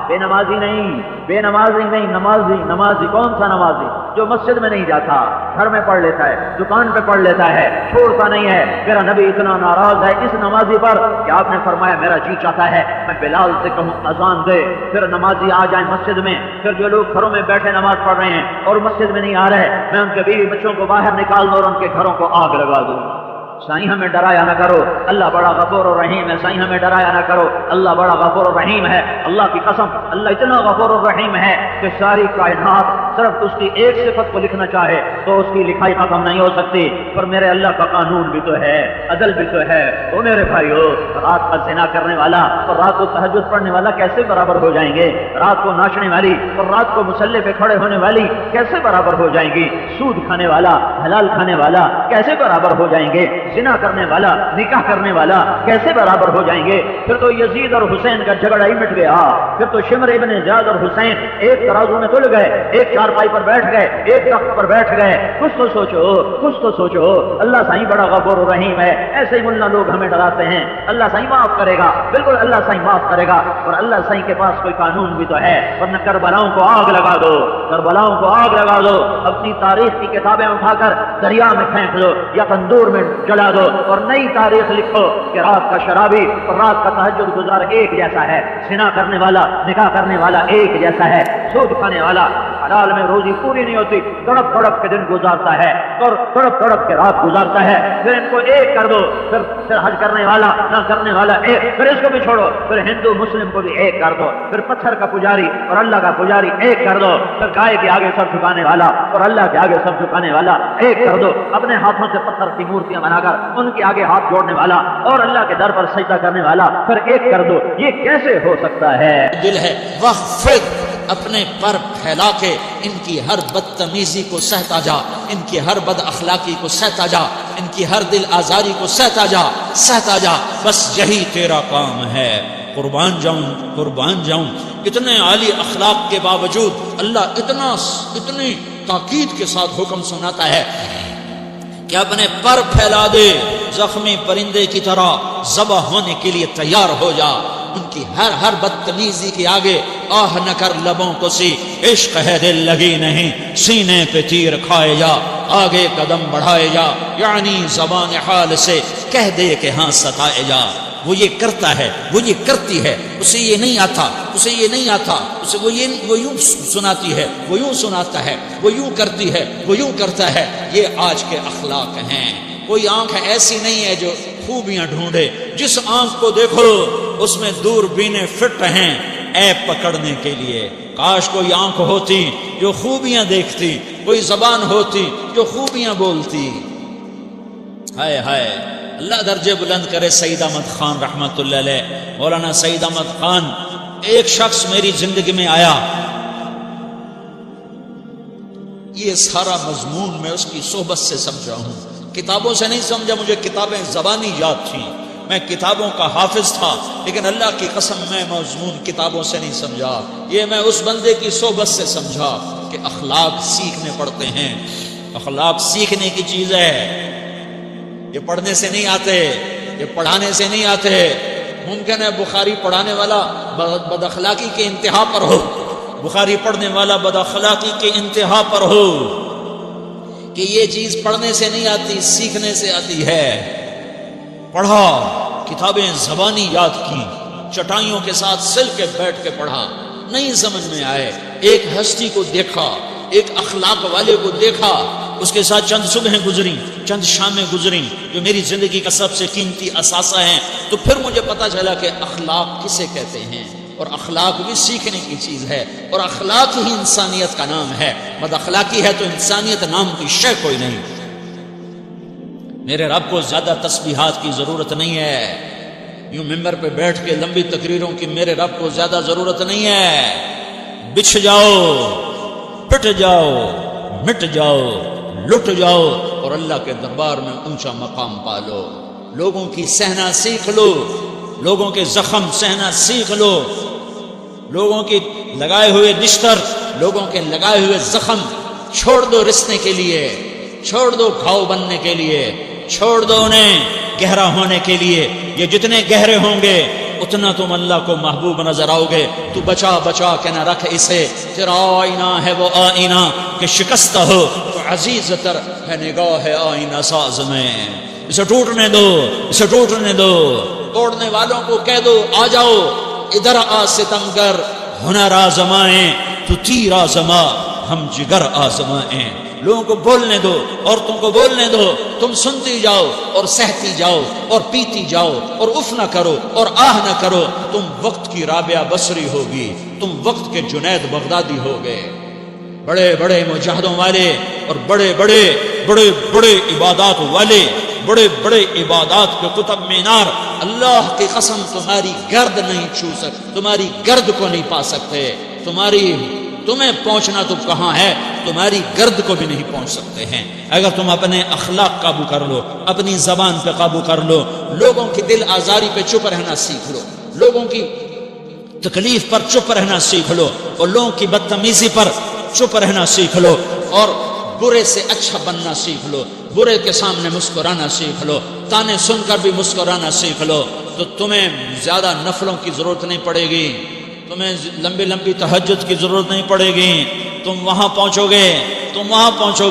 بے نمازی نہیں، نمازی کون سا نمازی؟ جو مسجد میں نہیں جاتا، گھر میں پڑھ لیتا ہے، دکان پہ پڑھ لیتا ہے، چھوڑتا نہیں ہے۔ میرا نبی اتنا ناراض ہے اس نمازی پر کہ آپ نے فرمایا میرا جی چاہتا ہے میں بلال سے کہوں اذان دے، پھر نمازی آ جائیں مسجد میں، پھر جو لوگ گھروں میں بیٹھے نماز پڑھ رہے ہیں اور مسجد میں نہیں آ رہے، میں ان کے بیوی بچوں کو باہر نکال دوں اور ان کے گھروں کو آگ لگا دوں۔ سائیں ہمیں ڈرایا نہ کرو، اللہ بڑا غفور و رحیم ہے۔ سائیں ہمیں ڈرایا نہ کرو، اللہ بڑا غفور و رحیم ہے۔ اللہ کی قسم اللہ اتنا غفور و رحیم ہے کہ ساری کائنات صرف اس کی ایک صفت کو لکھنا چاہے تو اس کی لکھائی ختم نہیں ہو سکتی، پر میرے اللہ کا قانون بھی تو ہے، عدل بھی تو ہے۔ تو میرے بھائیو، رات کا زنا کرنے والا اور رات کو تہجد پڑھنے والا کیسے برابر ہو جائیں گے؟ رات کو ناچنے والی اور رات کو مصلی پہ کھڑے ہونے والی کیسے برابر ہو جائیں گی؟ سود کھانے والا حلال کھانے والا کیسے برابر ہو جائیں گے؟ زنا کرنے والا نکاح کرنے والا کیسے برابر ہو جائیں گے؟ پھر تو یزید اور حسین کا جھگڑا ہی مٹ گیا، پھر تو شمر ابن زیاد اور حسین ایک ترازو میں تل گئے، ایک چارپائی پر بیٹھ گئے، ایک تخت پر بیٹھ گئے۔ کچھ تو سوچو، کچھ تو سوچو۔ اللہ سائیں بڑا غفور و رحیم ہے، ایسے ہی ملا لوگ ہمیں ڈراتے ہیں اللہ سائیں معاف کرے گا، بالکل اللہ سائیں معاف کرے گا، اور اللہ سائیں کے پاس کوئی قانون بھی تو ہے، ورنہ کربلاؤں کو آگ لگا دو، کربلاؤں کو آگ لگا دو، اپنی تاریخ کی کتابیں اٹھا کر دریا میں پھینک دو یا تندور میں جلا دو اور نئی تاریخ لکھو کہ رات کا شرابی اور رات کا تہجد گزار ایک جیسا ہے، زنا کرنے والا نکاح کرنے والا ایک جیسا ہے، سود کھانے والا حلال میں روزی پوری نہیں ہوتی، تڑپ تڑپ کے دن گزارتا ہے اور تڑپ تڑپ کے رات گزارتا ہے، پھر ان کو ایک کر دو، پھر حج کرنے والا نہ کرنے والا ایک، پھر اس کو بھی چھوڑو، پھر ہندو مسلم کو بھی ایک کر دو، پھر پتھر کا پجاری اور اللہ کا پجاری ایک کر دو، پھر گائے کے آگے سب جھکانے والا اور اللہ کے آگے سب جھکانے والا ایک کر دو، اپنے ہاتھوں سے پتھر کی مورتیاں بنا کر ان کے آگے ہاتھ جوڑنے والا اور اللہ کے در پر سجدہ کرنے والا پھر ایک کر دو، یہ کیسے ہو سکتا ہے؟ دل ہے وحفظ، اپنے پر پھیلا کے ان کی ہر بدتمیزی کو سہتا جا، ان کی ہر بد اخلاقی کو سہتا جا، ان کی ہر دل آزاری کو سہتا جا، سہتا جا، بس یہی تیرا کام ہے۔ قربان جاؤں اتنے عالی اخلاق کے باوجود اللہ اتنی تاکید کے ساتھ حکم سناتا ہے کہ اپنے پر پھیلا دے، زخمی پرندے کی طرح ذبح ہونے کے لیے تیار ہو جا، ان کی ہر بدتمیزی کے آگے آہ نہ کر لبوں کو سی، عشق ہے دل لگی نہیں، سینے پہ تیر کھائے جا، آگے قدم بڑھائے جا، یعنی زبان حال سے کہہ دے کہ ہاں ستائے جا۔ وہ یہ کرتا ہے، وہ یہ کرتی ہے، اسے یہ نہیں آتا، اسے وہ یوں سناتی ہے، وہ یوں سناتا ہے، وہ یوں کرتی ہے، وہ یوں کرتا ہے۔ یہ آج کے اخلاق ہیں۔ کوئی آنکھ ایسی نہیں ہے جو خوبیاں ڈھونڈے، جس آنکھ کو دیکھو اس میں دوربینیں فٹ ہیں عیب پکڑنے کے لیے۔ کاش کوئی آنکھ ہوتی جو خوبیاں دیکھتی، کوئی زبان ہوتی جو خوبیاں بولتی۔ ہائے ہائے، اللہ درجے بلند کرے سعید احمد خان رحمت اللہ علیہ۔ مولانا سعید احمد خان، ایک شخص میری زندگی میں آیا، یہ سارا مضمون میں اس کی صحبت سے سمجھا ہوں، کتابوں سے نہیں سمجھا، مجھے کتابیں زبانی یاد تھیں، میں کتابوں کا حافظ تھا، لیکن اللہ کی قسم میں مضمون کتابوں سے نہیں سمجھا، یہ میں اس بندے کی صحبت سے سمجھا کہ اخلاق سیکھنے پڑتے ہیں۔ اخلاق سیکھنے کی چیز ہے، یہ پڑھنے سے نہیں آتے، یہ پڑھانے سے نہیں آتے۔ ممکن ہے بخاری پڑھانے والا بد اخلاقی کے انتہا پر ہو، بخاری پڑھنے والا بد اخلاقی کے انتہا پر ہو، کہ یہ چیز پڑھنے سے نہیں آتی، سیکھنے سے آتی ہے۔ پڑھا، کتابیں زبانی یاد کی، چٹائیوں کے ساتھ سل کے بیٹھ کے پڑھا، نہیں سمجھ میں آئے، ایک ہستی کو دیکھا، ایک اخلاق والے کو دیکھا، اس کے ساتھ چند صبحیں گزری، چند شامیں گزری جو میری زندگی کا سب سے قیمتی اثاثہ ہیں، تو پھر مجھے پتا چلا کہ اخلاق کسے کہتے ہیں، اور اخلاق بھی سیکھنے کی چیز ہے، اور اخلاق ہی انسانیت کا نام ہے۔ بد اخلاقی ہے تو انسانیت نام کی شے کوئی نہیں۔ میرے رب کو زیادہ تسبیحات کی ضرورت نہیں ہے، یوں ممبر پہ بیٹھ کے لمبی تقریروں کی میرے رب کو زیادہ ضرورت نہیں ہے۔ بچھ جاؤ، پٹ جاؤ، مٹ جاؤ، لٹ جاؤ، اور اللہ کے دربار میں اونچا مقام پالو۔ لوگوں کی سہنا سیکھ لو، لوگوں کے زخم سہنا سیکھ لو، لوگوں کی لگائے ہوئے نشتر، لوگوں کے لگائے ہوئے زخم چھوڑ دو رسنے کے لیے، چھوڑ دو گھاؤ بننے کے لیے، چھوڑ دو انہیں گہرا ہونے کے لیے۔ یہ جتنے گہرے ہوں گے اتنا تم اللہ کو محبوب نظر آؤ گے۔ تو بچا بچا کے نہ رکھ اسے، تیرا آئینہ ہے وہ آئینہ کہ شکستہ ہو تو عزیز تر ہے نگاہ آئینہ ساز میں۔ اسے ٹوٹنے دو، اسے ٹوٹنے دو۔ توڑنے والوں کو کہہ دو آ جاؤ ادھر آ ستمگر، ہنر آزمائیں تو تیر آزما، ہم جگر آزمائیں۔ لوگوں کو بولنے دو، عورتوں کو بولنے دو، تم سنتی جاؤ اور سہتی جاؤ اور پیتی جاؤ اور اف نہ کرو اور آہ نہ کرو۔ تم وقت کی رابعہ بصری ہوگی، تم وقت کے جنید بغدادی ہوگے۔ بڑے بڑے مجاہدوں والے اور بڑے بڑے عبادات والے، بڑے بڑے عبادات کے قطب مینار، اللہ کی قسم تمہاری گرد نہیں چھو سکتے، تمہاری گرد کو نہیں پا سکتے، تمہاری تمہیں پہنچنا تو کہاں ہے، تمہاری گرد کو بھی نہیں پہنچ سکتے ہیں۔ اگر تم اپنے اخلاق قابو کر لو، اپنی زبان پہ قابو کر لو، لوگوں کی دل آزاری پہ چپ رہنا سیکھ لو، لوگوں کی تکلیف پر چپ رہنا سیکھ لو، اور لوگوں کی بدتمیزی پر چپ رہنا سیکھ لو، اور برے سے اچھا بننا سیکھ لو، برے کے سامنے مسکرانا سیکھ لو، تانے سن کر بھی مسکرانا سیکھ لو، تو تمہیں زیادہ نفلوں کی ضرورت نہیں پڑے گی، تمہیں لمبی لمبی تہجد کی ضرورت نہیں پڑے گی۔ تم وہاں پہنچو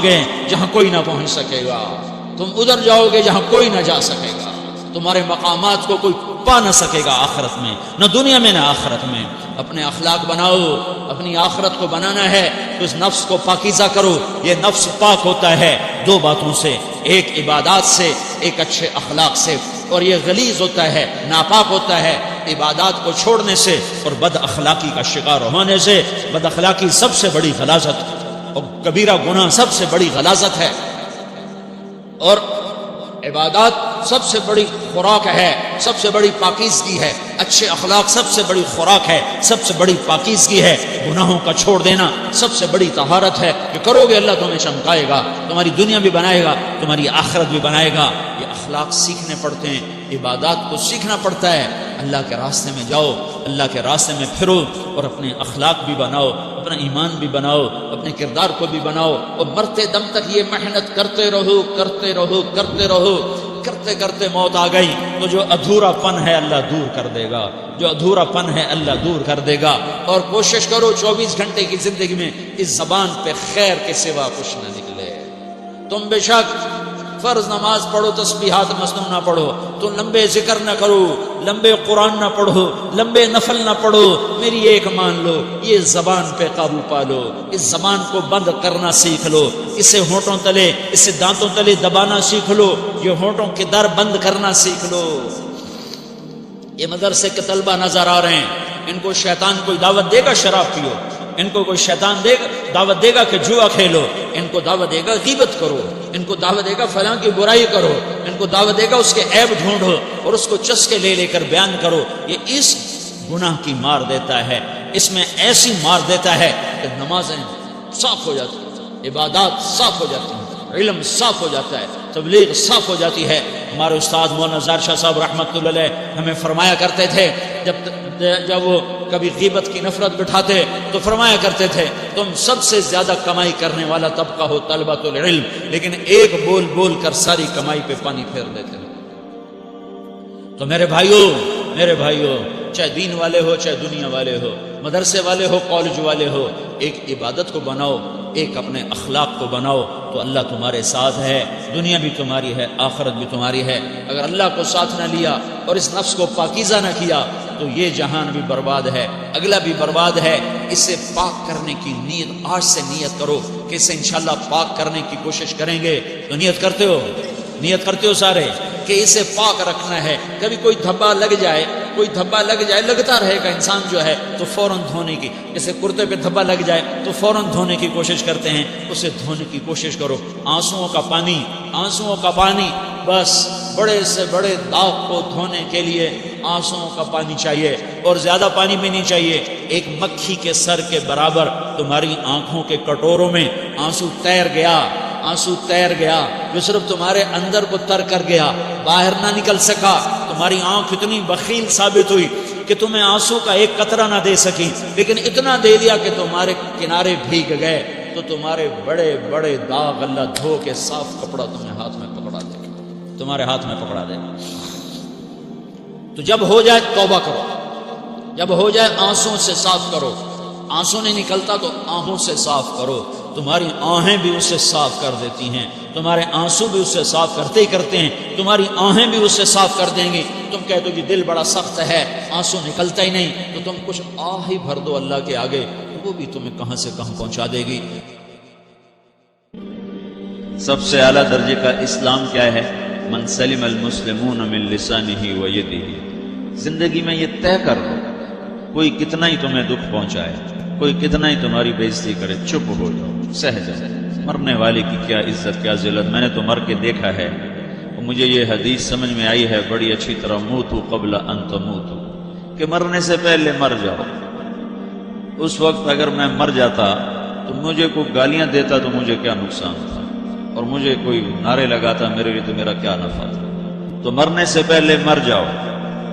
گے جہاں کوئی نہ پہنچ سکے گا، تم ادھر جاؤ گے جہاں کوئی نہ جا سکے گا، تمہارے مقامات کو کوئی پا نہ سکے گا آخرت میں، نہ دنیا میں نہ آخرت میں۔ اپنے اخلاق بناؤ، اپنی آخرت کو بنانا ہے تو اس نفس کو پاکیزہ کرو۔ یہ نفس پاک ہوتا ہے دو باتوں سے، ایک عبادات سے، ایک اچھے اخلاق سے، اور یہ غلیظ ہوتا ہے، ناپاک ہوتا ہے عبادات کو چھوڑنے سے اور بد اخلاقی کا شکار ہونے سے۔ بد اخلاقی سب سے بڑی غلاظت اور کبیرہ گناہ سب سے بڑی غلاظت ہے، اور عبادات سب سے بڑی خوراک ہے، سب سے بڑی پاکیزگی ہے، اچھے اخلاق سب سے بڑی خوراک ہے، سب سے بڑی پاکیزگی ہے، گناہوں کا چھوڑ دینا سب سے بڑی طہارت ہے۔ کہ کرو گے اللہ تمہیں چمکائے گا، تمہاری دنیا بھی بنائے گا، تمہاری آخرت بھی بنائے گا۔ یہ اخلاق سیکھنے پڑتے ہیں، عبادات کو سیکھنا پڑتا ہے۔ اللہ کے راستے میں جاؤ، اللہ کے راستے میں پھرو، اور اپنے اخلاق بھی بناؤ، اپنا ایمان بھی بناؤ، اپنے کردار کو بھی بناؤ، اور مرتے دم تک یہ محنت کرتے رہو، کرتے کرتے موت آ گئی تو جو ادھورا پن ہے اللہ دور کر دے گا، جو ادھورا پن ہے اللہ دور کر دے گا۔ اور کوشش کرو 24 گھنٹے کی زندگی میں اس زبان پہ خیر کے سوا کچھ نہ نکلے۔ تم بے شک فرض نماز پڑھو، تسبیحات مسنون نہ پڑھو، تو لمبے ذکر نہ کرو، لمبے قرآن نہ پڑھو، لمبے نفل نہ پڑھو، میری ایک مان لو، یہ زبان پہ قابو پا لو، اس زبان کو بند کرنا سیکھ لو، اسے ہونٹوں تلے، اسے دانتوں تلے دبانا سیکھ لو، یہ ہونٹوں کے در بند کرنا سیکھ لو۔ یہ مدرسے کے طلبہ نظر آ رہے ہیں، ان کو شیطان کوئی دعوت دے گا شراب پیو، ان کو کوئی شیطان دعوت دے گا کہ جوا کھیلو، ان کو دعوت دے گا غیبت کرو، ان کو دعوت دے گا فلاں کی برائی کرو، ان کو دعوت دے گا اس کے عیب ڈھونڈو اور اس کو چسکے لے کر بیان کرو۔ یہ اس گناہ کی مار دیتا ہے، اس میں ایسی مار دیتا ہے کہ نمازیں صاف ہو جاتی ہیں، عبادات صاف ہو جاتی ہیں، علم صاف ہو جاتا ہے، تبلیغ صاف ہو جاتی ہے۔ ہمارے استاد مولانا زار شاہ صاحب رحمۃ اللہ علیہ ہمیں فرمایا کرتے تھے، جب وہ کبھی غیبت کی نفرت بٹھاتے تو فرمایا کرتے تھے تم سب سے زیادہ کمائی کرنے والا طبقہ ہو طلبۃ العلم، لیکن ایک بول بول کر ساری کمائی پہ پانی پھیر دیتے ہو۔ تو میرے بھائیوں چاہے دین والے ہو چاہے دنیا والے ہو، مدرسے والے ہو کالج والے ہو، ایک عبادت کو بناؤ، ایک اپنے اخلاق کو بناؤ تو اللہ تمہارے ساتھ ہے، دنیا بھی تمہاری ہے، آخرت بھی تمہاری ہے۔ اگر اللہ کو ساتھ نہ لیا اور اس نفس کو پاکیزہ نہ کیا تو یہ جہان بھی برباد ہے، اگلا بھی برباد ہے۔ اسے پاک کرنے کی نیت آج سے نیت کرو کہ اسے انشاءاللہ پاک کرنے کی کوشش کریں گے۔ تو نیت کرتے ہو سارے کہ اسے پاک رکھنا ہے۔ کبھی کوئی دھبا لگ جائے لگتا رہے گا انسان جو ہے تو فوراً دھونے کی، جیسے کرتے پہ دھبا لگ جائے تو فوراً دھونے کی کوشش کرتے ہیں، اسے دھونے کی کوشش کرو۔ آنسوؤں کا پانی بس بڑے سے بڑے داغ کو دھونے کے لیے آنسوؤں کا پانی چاہیے، اور زیادہ پانی بھی نہیں چاہیے۔ ایک مکھی کے سر کے برابر تمہاری آنکھوں کے کٹوروں میں آنسو تیر گیا جو صرف تمہارے اندر کو تر کر گیا، باہر نہ نکل سکا۔ تمہاری آنکھ اتنی بخیل ثابت ہوئی کہ تمہیں آنسو کا ایک قطرہ نہ دے سکی، لیکن اتنا دے دیا کہ تمہارے کنارے بھیگ گئے۔ تو تمہارے بڑے بڑے داغ اللہ دھو کے صاف کپڑا تمہیں ہاتھ میں پکڑا دے گا، تمہارے ہاتھ میں پکڑا دے گا۔ تو جب ہو جائے توبہ کرو، جب ہو جائے آنسوں سے صاف کرو۔ آنسو نہیں نکلتا تو آنکھوں سے صاف کرو، تمہاری آنکھیں بھی اسے صاف کر دیتی ہیں، تمہارے آنسو بھی اسے صاف کرتے ہی کرتے ہیں، تمہاری آنکھیں بھی اسے صاف کر دیں گی۔ تم کہتے ہو کہ دل بڑا سخت ہے، آنسو نکلتا ہی نہیں، تو تم کچھ آہ ہی بھر دو اللہ کے آگے، وہ بھی تمہیں کہاں سے کہاں پہنچا دے گی۔ سب سے اعلیٰ درجے کا اسلام کیا ہے؟ من سلم المسلمون من لسانہ و یدہ۔ زندگی میں یہ طے کر لو، کوئی کتنا ہی تمہیں دکھ پہنچائے، کوئی کتنا ہی تمہاری بےزتی کرے، چپ ہو جاؤ، سہ جاؤ۔ مرنے والے کی کیا عزت کیا ذلت، میں نے تو مر کے دیکھا ہے، اور مجھے یہ حدیث سمجھ میں آئی ہے بڑی اچھی طرح، موتوا قبل ان تموتوا، کہ مرنے سے پہلے مر جاؤ۔ اس وقت اگر میں مر جاتا تو مجھے کوئی گالیاں دیتا تو مجھے کیا نقصان تھا، اور مجھے کوئی نعرے لگاتا میرے لیے تو میرا کیا نفع تھا۔ تو مرنے سے پہلے مر جاؤ،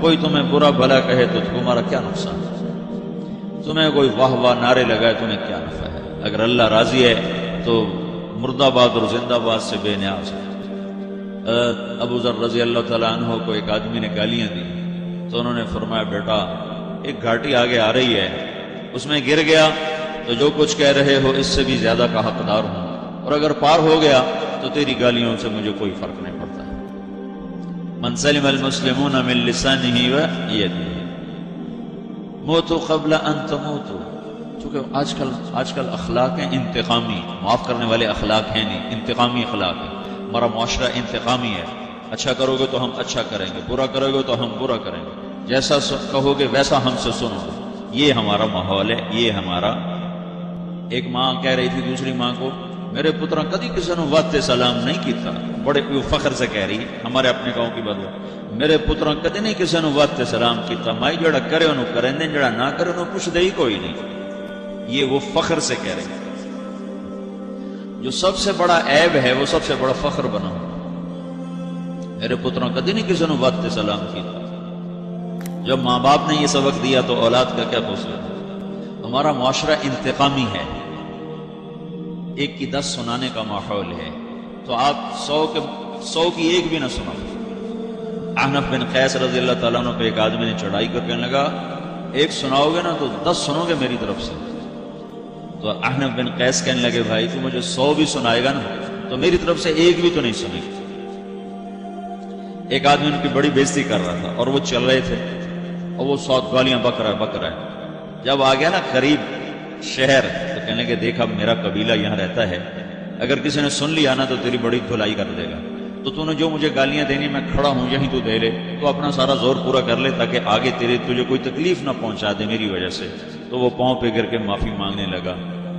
کوئی تمہیں برا بھلا کہے تو تمہارا کیا نقصان ہے، تمہیں کوئی واہ واہ نعرے لگائے تمہیں کیا نفع ہے۔ اگر اللہ راضی ہے تو مرد آباد اور زندہ باد سے بے نیاز ہے۔ ابو ذر رضی اللہ تعالیٰ عنہ کو ایک آدمی نے گالیاں دی تو انہوں نے فرمایا بیٹا ایک گھاٹی آگے آ رہی ہے، اس میں گر گیا تو جو کچھ کہہ رہے ہو اس سے بھی زیادہ کا حقدار ہوں، اور اگر پار ہو گیا تو تیری گالیوں سے مجھے کوئی فرق نہیں پڑتا۔ من سلم المسلمون من لسانه ويده موتوا قبل ان تموتوا۔ چونکہ آج کل اخلاق ہیں انتقامی، معاف کرنے والے اخلاق ہیں نہیں، انتقامی اخلاق ہے۔ ہمارا معاشرہ انتقامی ہے، اچھا کرو گے تو ہم اچھا کریں گے، برا کرو گے تو ہم برا کریں گے، جیسا کہو گے ویسا ہم سے سنو گے۔ یہ ہمارا ماحول ہے، یہ ہمارا۔ ایک ماں کہہ رہی تھی دوسری ماں کو میرے پترا کدی کسی نے واتے سلام نہیں کیتا، بڑے فخر سے کہہ رہی ہمارے اپنے گاؤں کی بات، میرے پترا کدی نہیں کسی نے واتے سلام کیتا، مائی جڑا کرے انہوں کریں دیں، جڑا نہ کرے انہوں پوچھ دے ہی کوئی نہیں۔ یہ وہ فخر سے کہہ رہے جو سب سے بڑا عیب ہے وہ سب سے بڑا فخر بنا۔ میرے پترا کدی نہیں کسی نے واتے سلام کیتا۔ جب ماں باپ نے یہ سبق دیا تو اولاد کا کیا قصور؟ ہمارا معاشرہ انتقامی ہے، ایک کی 10 سنانے کا ماحول ہے، تو آپ 100 کی ایک بھی نہ سناؤ۔ احنف بن قیس رضی اللہ تعالیٰ عنہ پہ ایک آدمی نے چڑھائی کر کہنے لگا ایک سناؤ گے نا تو 10 سنو گے میری طرف سے۔ تو احنف بن قیس کہنے لگے بھائی تو مجھے 100 بھی سنائے گا نا تو میری طرف سے ایک بھی تو نہیں سنے گی۔ ایک آدمی ان کی بڑی بےزتی کر رہا تھا اور وہ چل رہے تھے اور وہ 100 گالیاں بک رہا ہے۔ جب آ گیا نا قریب شہر تو کہنے لگے دیکھا میرا قبیلہ یہاں رہتا ہے، اگر کسی نے سن لیا نا تو تیری بڑی دھلائی کر دے گا، تو نے جو مجھے گالیاں دینی میں کھڑا ہوں یہیں تو دے لے، تو اپنا سارا زور پورا کر لے تاکہ آگے تجھے کوئی تکلیف نہ پہنچا دے میری وجہ سے۔ تو وہ پاؤں پہ گر کے معافی مانگنے لگا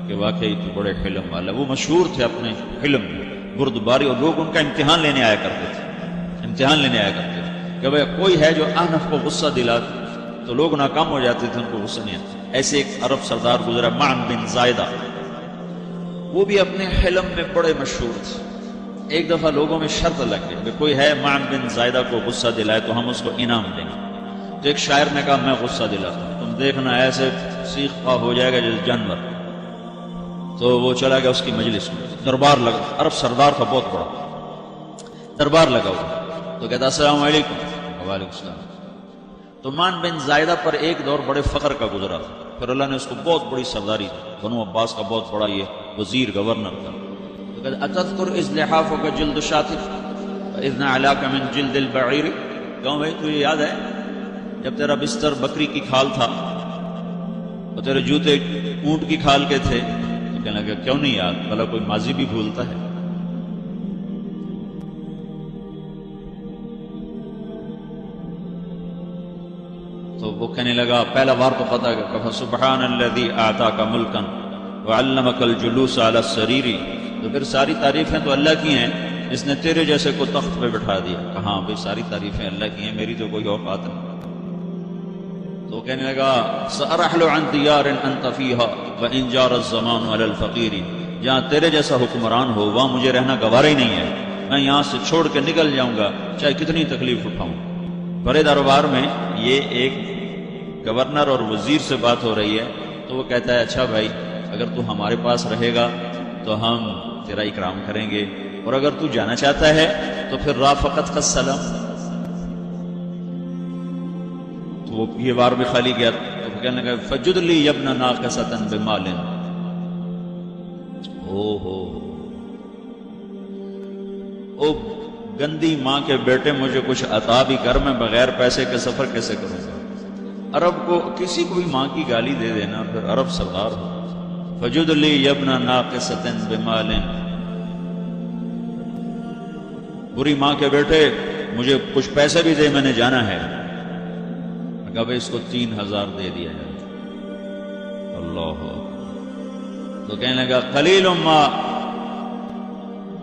کہ واقعی تو بڑے حلم والا۔ وہ مشہور تھے اپنے حلم میں، بردباری، اور لوگ ان کا امتحان لینے آیا کرتے تھے کہ بھائی کوئی ہے جو احنف کو غصہ دلاتا تو لوگ ناکام ہو جاتے تھے، ان کو غصہ نہیں آتا۔ ایسے ایک عرب سردار گزرا معن بن زائدہ، وہ بھی اپنے حلم میں بڑے مشہور تھے۔ ایک دفعہ لوگوں میں شرط لگ گئی کہ کوئی ہے معن بن زائدہ کو غصہ دلائے تو ہم اس کو انعام دیں گے۔ تو ایک شاعر نے کہا میں غصہ دلاتا ہوں، تم دیکھنا ایسے سیخ پا ہو جائے گا جیسے جانور۔ تو وہ چلا گیا اس کی مجلس میں، دربار لگا، عرب سردار تھا بہت بڑا، دربار لگا ہوا۔ تو کہتا السلام علیکم۔ وعلیکم السلام۔ تو معن بن زائدہ پر ایک دور بڑے فخر کا گزرا تھا، پھر اللہ نے اس کو بہت بڑی سرداری دی، بنو عباس کا بہت بڑا یہ وزیر گورنر تھا۔ تو کہتا اتذکر اذ لحافک جلد شاطف واذ نعلاک من جلد البعیر، کہوں بھائی تجھے یاد ہے جب تیرا بستر بکری کی کھال تھا اور تیرے جوتے اونٹ کی کھال کے تھے؟ تو کہنے لگا کیوں نہیں یاد، بھلا کوئی ماضی بھی بھولتا ہے؟ تو وہ کہنے لگا پہلا بار تو پتہ کہ فسبحان الذی اعطاک ملکا وعلمک الجلوس علی السریر، تو پھر ساری تعریفیں تو اللہ کی ہیں جس نے تیرے جیسے کو تخت پہ بٹھا دیا۔ کہاں بھائی ساری تعریفیں اللہ کی ہیں، میری تو کوئی اوقات نہیں۔ تو وہ کہنے لگا سأرحل عن دیار انت فیہا وان جار الزمان علی الفقیر، جہاں تیرے جیسا حکمران ہو وہاں مجھے رہنا گوارا ہی نہیں ہے، میں یہاں سے چھوڑ کے نکل جاؤں گا چاہے کتنی تکلیف اٹھاؤں۔ بڑے دربار میں یہ ایک گورنر اور وزیر سے بات ہو رہی ہے، تو وہ کہتا ہے اچھا بھائی اگر تو ہمارے پاس رہے گا تو ہم تیرا اکرام کریں گے، اور اگر تو جانا چاہتا ہے تو پھر رافقت کا السلام۔ تو وہ یہ بار بھی خالی گیا، تو کہنے لگا فجد لی یبن ناقصۃ بمال، او گندی ماں کے بیٹے مجھے کچھ عطا بھی کر، میں بغیر پیسے کے سفر کیسے کروں گا؟ عرب کو کسی کو بھی ماں کی گالی دے دینا پھر عرب سردار ہو۔ فجد لی یبن ناقصۃ بمال، بری ماں کے بیٹے مجھے کچھ پیسے بھی دے، میں نے جانا ہے۔ کہا بھائی اس کو 3000 دے دیا جائے۔ اللہ، تو کہنے لگا قلیل ما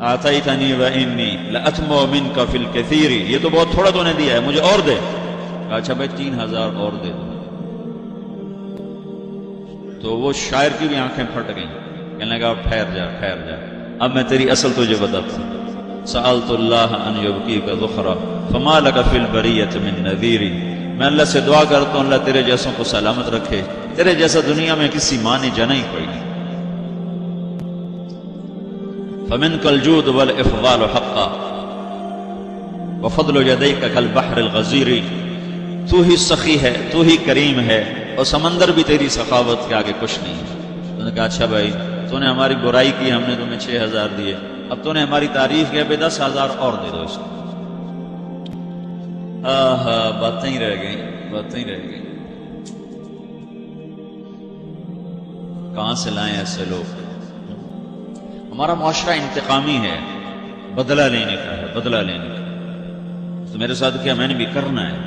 آتیتنی وانی لأطمع منک فی الکثیر، یہ تو بہت تھوڑا تو نے دیا ہے، مجھے اور دے۔ اچھا بھائی 3000 اور دے دو۔ تو وہ شاعر کی بھی آنکھیں پھٹ گئیں، کہنے لگا ٹھہر جا ٹھہر جا، اب میں تیری اصل تجھے بتاتا ہوں۔ سألت اللہ ان یبقیک ذخرا فما لک فی البریۃ من نذیر، میں اللہ سے دعا کرتا ہوں اللہ تیرے جیسوں کو سلامت رکھے، تیرے جیسا دنیا میں کسی ماں نے جنا ہی کوئی نہیں۔ فمنک الجود والافضال حقا وفضل یدیک کالبحر الغزیر، تو ہی سخی ہے، تو ہی کریم ہے، اور سمندر بھی تیری سخاوت کے آگے کچھ نہیں۔ تو نے کہا اچھا بھائی تو نے ہماری برائی کی، ہم نے تمہیں 6000 دیے، اب تو نے ہماری تعریف کیا، 10,000 اور دے دو اس کو۔ باتیں ہی رہ گئیں، باتیں ہی رہ گئیں۔ کہاں سے لائیں ایسے لوگ؟ ہمارا معاشرہ انتقامی ہے، بدلہ لینے کا ہے، بدلہ لینے کا۔ تو میرے ساتھ کیا میں نے بھی کرنا ہے۔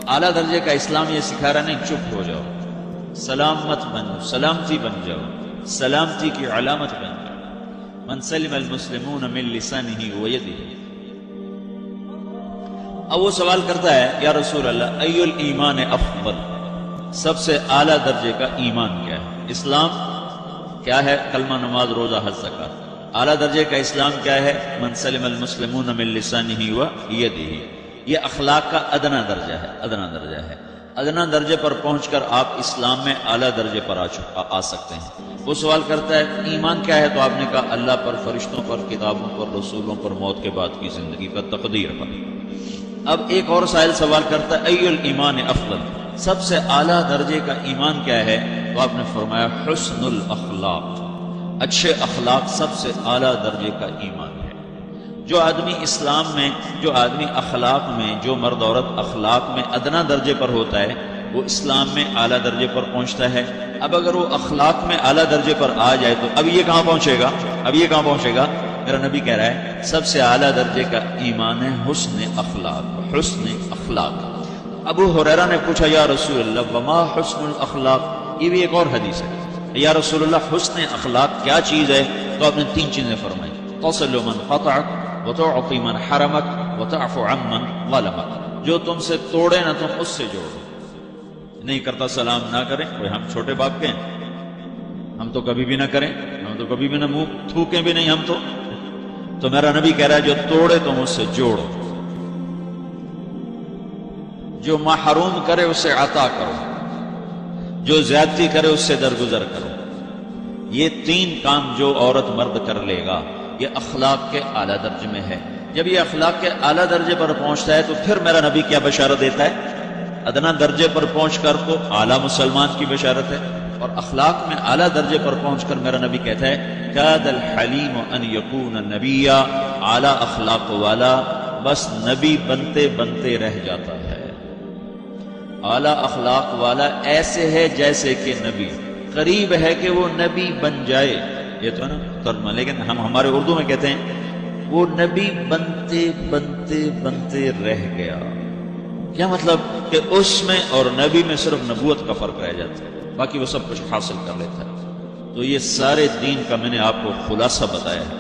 اعلیٰ درجے کا اسلام یہ سکھا رہا نہیں چپ ہو جاؤ، سلامت بن جاؤ، سلامتی بن جاؤ، سلامتی کی علامت بن جاؤ۔ من سلم المسلمون من لسانہ ویدہ۔ اب وہ سوال کرتا ہے یا رسول اللہ ای الایمان افضل، سب سے اعلیٰ درجے کا ایمان کیا ہے؟ اسلام کیا ہے؟ کلمہ، نماز، روزہ، حج، زکوٰۃ۔ اعلیٰ درجے کا اسلام کیا ہے؟ من سلم المسلمون من لسانہ ویدہ۔ یہ اخلاق کا ادنا درجہ ہے، ادنا درجہ ہے۔ ادنا درجے پر پہنچ کر آپ اسلام میں اعلیٰ درجے پر آ سکتے ہیں۔ وہ سوال کرتا ہے ایمان کیا ہے؟ تو آپ نے کہا اللہ پر، فرشتوں پر، کتابوں پر، رسولوں پر، موت کے بعد کی زندگی پر، تقدیر پر۔ اب ایک اور سائل سوال کرتا ہے ای الایمان افضل، سب سے اعلیٰ درجے کا ایمان کیا ہے؟ تو آپ نے فرمایا حسن الاخلاق، اچھے اخلاق سب سے اعلیٰ درجے کا ایمان ہے۔ جو آدمی اسلام میں، جو آدمی اخلاق میں، جو مرد عورت اخلاق میں ادنا درجے پر ہوتا ہے وہ اسلام میں اعلیٰ درجے پر پہنچتا ہے۔ اب اگر وہ اخلاق میں اعلیٰ درجے پر آ جائے تو اب یہ کہاں پہنچے گا؟ اب یہ کہاں پہنچے گا؟ میرا نبی کہہ رہا ہے سب سے اعلیٰ درجے کا ایمان ہے حسن اخلاق، حسن اخلاق۔ ابو ہریرہ نے پوچھا یا رسول اللہ وما حسن الاخلاق، یہ بھی ایک اور حدیث ہے، یا رسول اللہ حسن اخلاق کیا چیز ہے؟ تو آپ نے 3 چیزیں فرمائی، تصل من قطعک وتعطی من حرمک وتعفو عمن ظلمک، جو تم سے توڑے نہ تم اس سے جوڑو۔ نہیں کرتا سلام نہ کریں، کوئی ہم چھوٹے باپ کے ہیں، ہم تو کبھی بھی نہ کریں، ہم تو کبھی بھی نہ منہ تھوکیں بھی نہیں ہم تو میرا نبی کہہ رہا ہے جو توڑے تم اس سے جوڑو، جو محروم کرے اس سے عطا کرو، جو زیادتی کرے اس سے درگزر کرو۔ یہ 3 کام جو عورت مرد کر لے گا یہ اخلاق کے اعلیٰ درجے میں ہے۔ جب یہ اخلاق کے اعلیٰ درجے پر پہنچتا ہے تو پھر میرا نبی کیا بشارت دیتا ہے؟ ادنا درجے پر پہنچ کر تو اعلیٰ مسلمان کی بشارت ہے، اور اخلاق میں اعلیٰ درجے پر پہنچ کر میرا نبی کہتا ہے کاد الحلیم ان یکون نبیا، اعلیٰ اخلاق والا بس نبی بنتے بنتے رہ جاتا ہے۔ اعلیٰ اخلاق والا ایسے ہے جیسے کہ نبی، قریب ہے کہ وہ نبی بن جائے، یہ تو ہے نا ترجمہ، لیکن ہم ہمارے اردو میں کہتے ہیں وہ نبی بنتے بنتے بنتے رہ گیا۔ کیا مطلب؟ کہ اس میں اور نبی میں صرف نبوت کا فرق رہ جاتا ہے، باقی وہ سب کچھ حاصل کر لیتا ہے۔ تو یہ سارے دین کا میں نے آپ کو خلاصہ بتایا ہے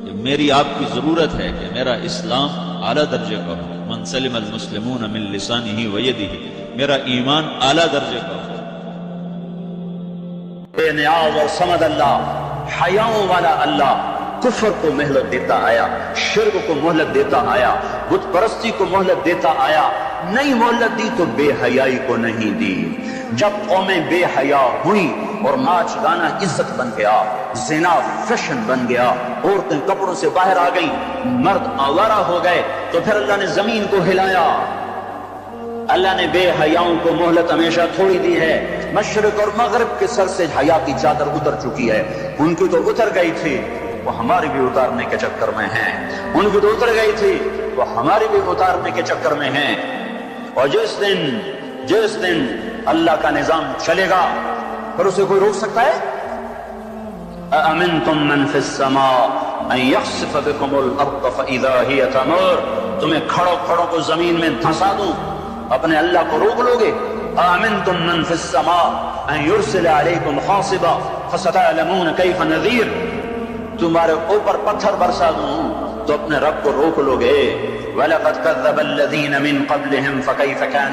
کہ میری آپ کی ضرورت ہے کہ میرا اسلام اعلیٰ درجے کا ہو، من سلم المسلمون من لسانہ ویدہ، میرا ایمان اعلیٰ درجے کا ہو۔ بے نیاز اور صمد اللہ، حیاؤں والا اللہ، کفر کو مہلت دیتا آیا، شرک کو مہلت دیتا آیا، بت پرستی کو مہلت دیتا آیا، نہیں مہلت دی تو بے حیائی کو نہیں دی۔ جب قومیں بے حیا ہوئی اور ناچ گانا عزت بن گیا، زنا فیشن بن گیا، عورتیں کپڑوں سے باہر آ گئیں، مرد آوارہ ہو گئے، تو پھر اللہ نے زمین کو ہلایا۔ اللہ نے بے حیاؤں کو مہلت ہمیشہ تھوڑی دی ہے۔ مشرق اور مغرب کے سر سے حیا کی چادر اتر چکی ہے، ان کی تو اتر گئی تھی، وہ ہماری بھی اتارنے کے چکر میں ہیں، ان کی تو اتر گئی تھی، وہ ہماری بھی اتارنے کے چکر میں ہیں۔ اور جس دن اللہ کا نظام چلے گا پھر اسے کوئی روک سکتا ہے؟ أَأَمِنْتُمْ مَنْ فِي السَّمَاءِ أَنْ يَخْسِفَ بِكُمُ الْأَرْضَ فَإِذَا هِيَ تَمُورُ، تمہیں کھڑوں کو زمین میں دھنسا دوں، اپنے اللہ کو روک لوگے؟ أَأَمِنْتُمْ مَنْ فِي السَّمَاءِ أَنْ يُرْسِلَ عَلَيْكُمْ حَاصِبًا فَسَتَعْلَمُونَ كَيْفَ نَذِيرٌ، تمہارے اوپر پتھر برسا دوں تو اپنے رب کو روک لوگے؟ وَلَقَدْ كَذَّبَ الَّذِينَ مِنْ قَبْلِهِمْ فَكَيْفَ كَانَ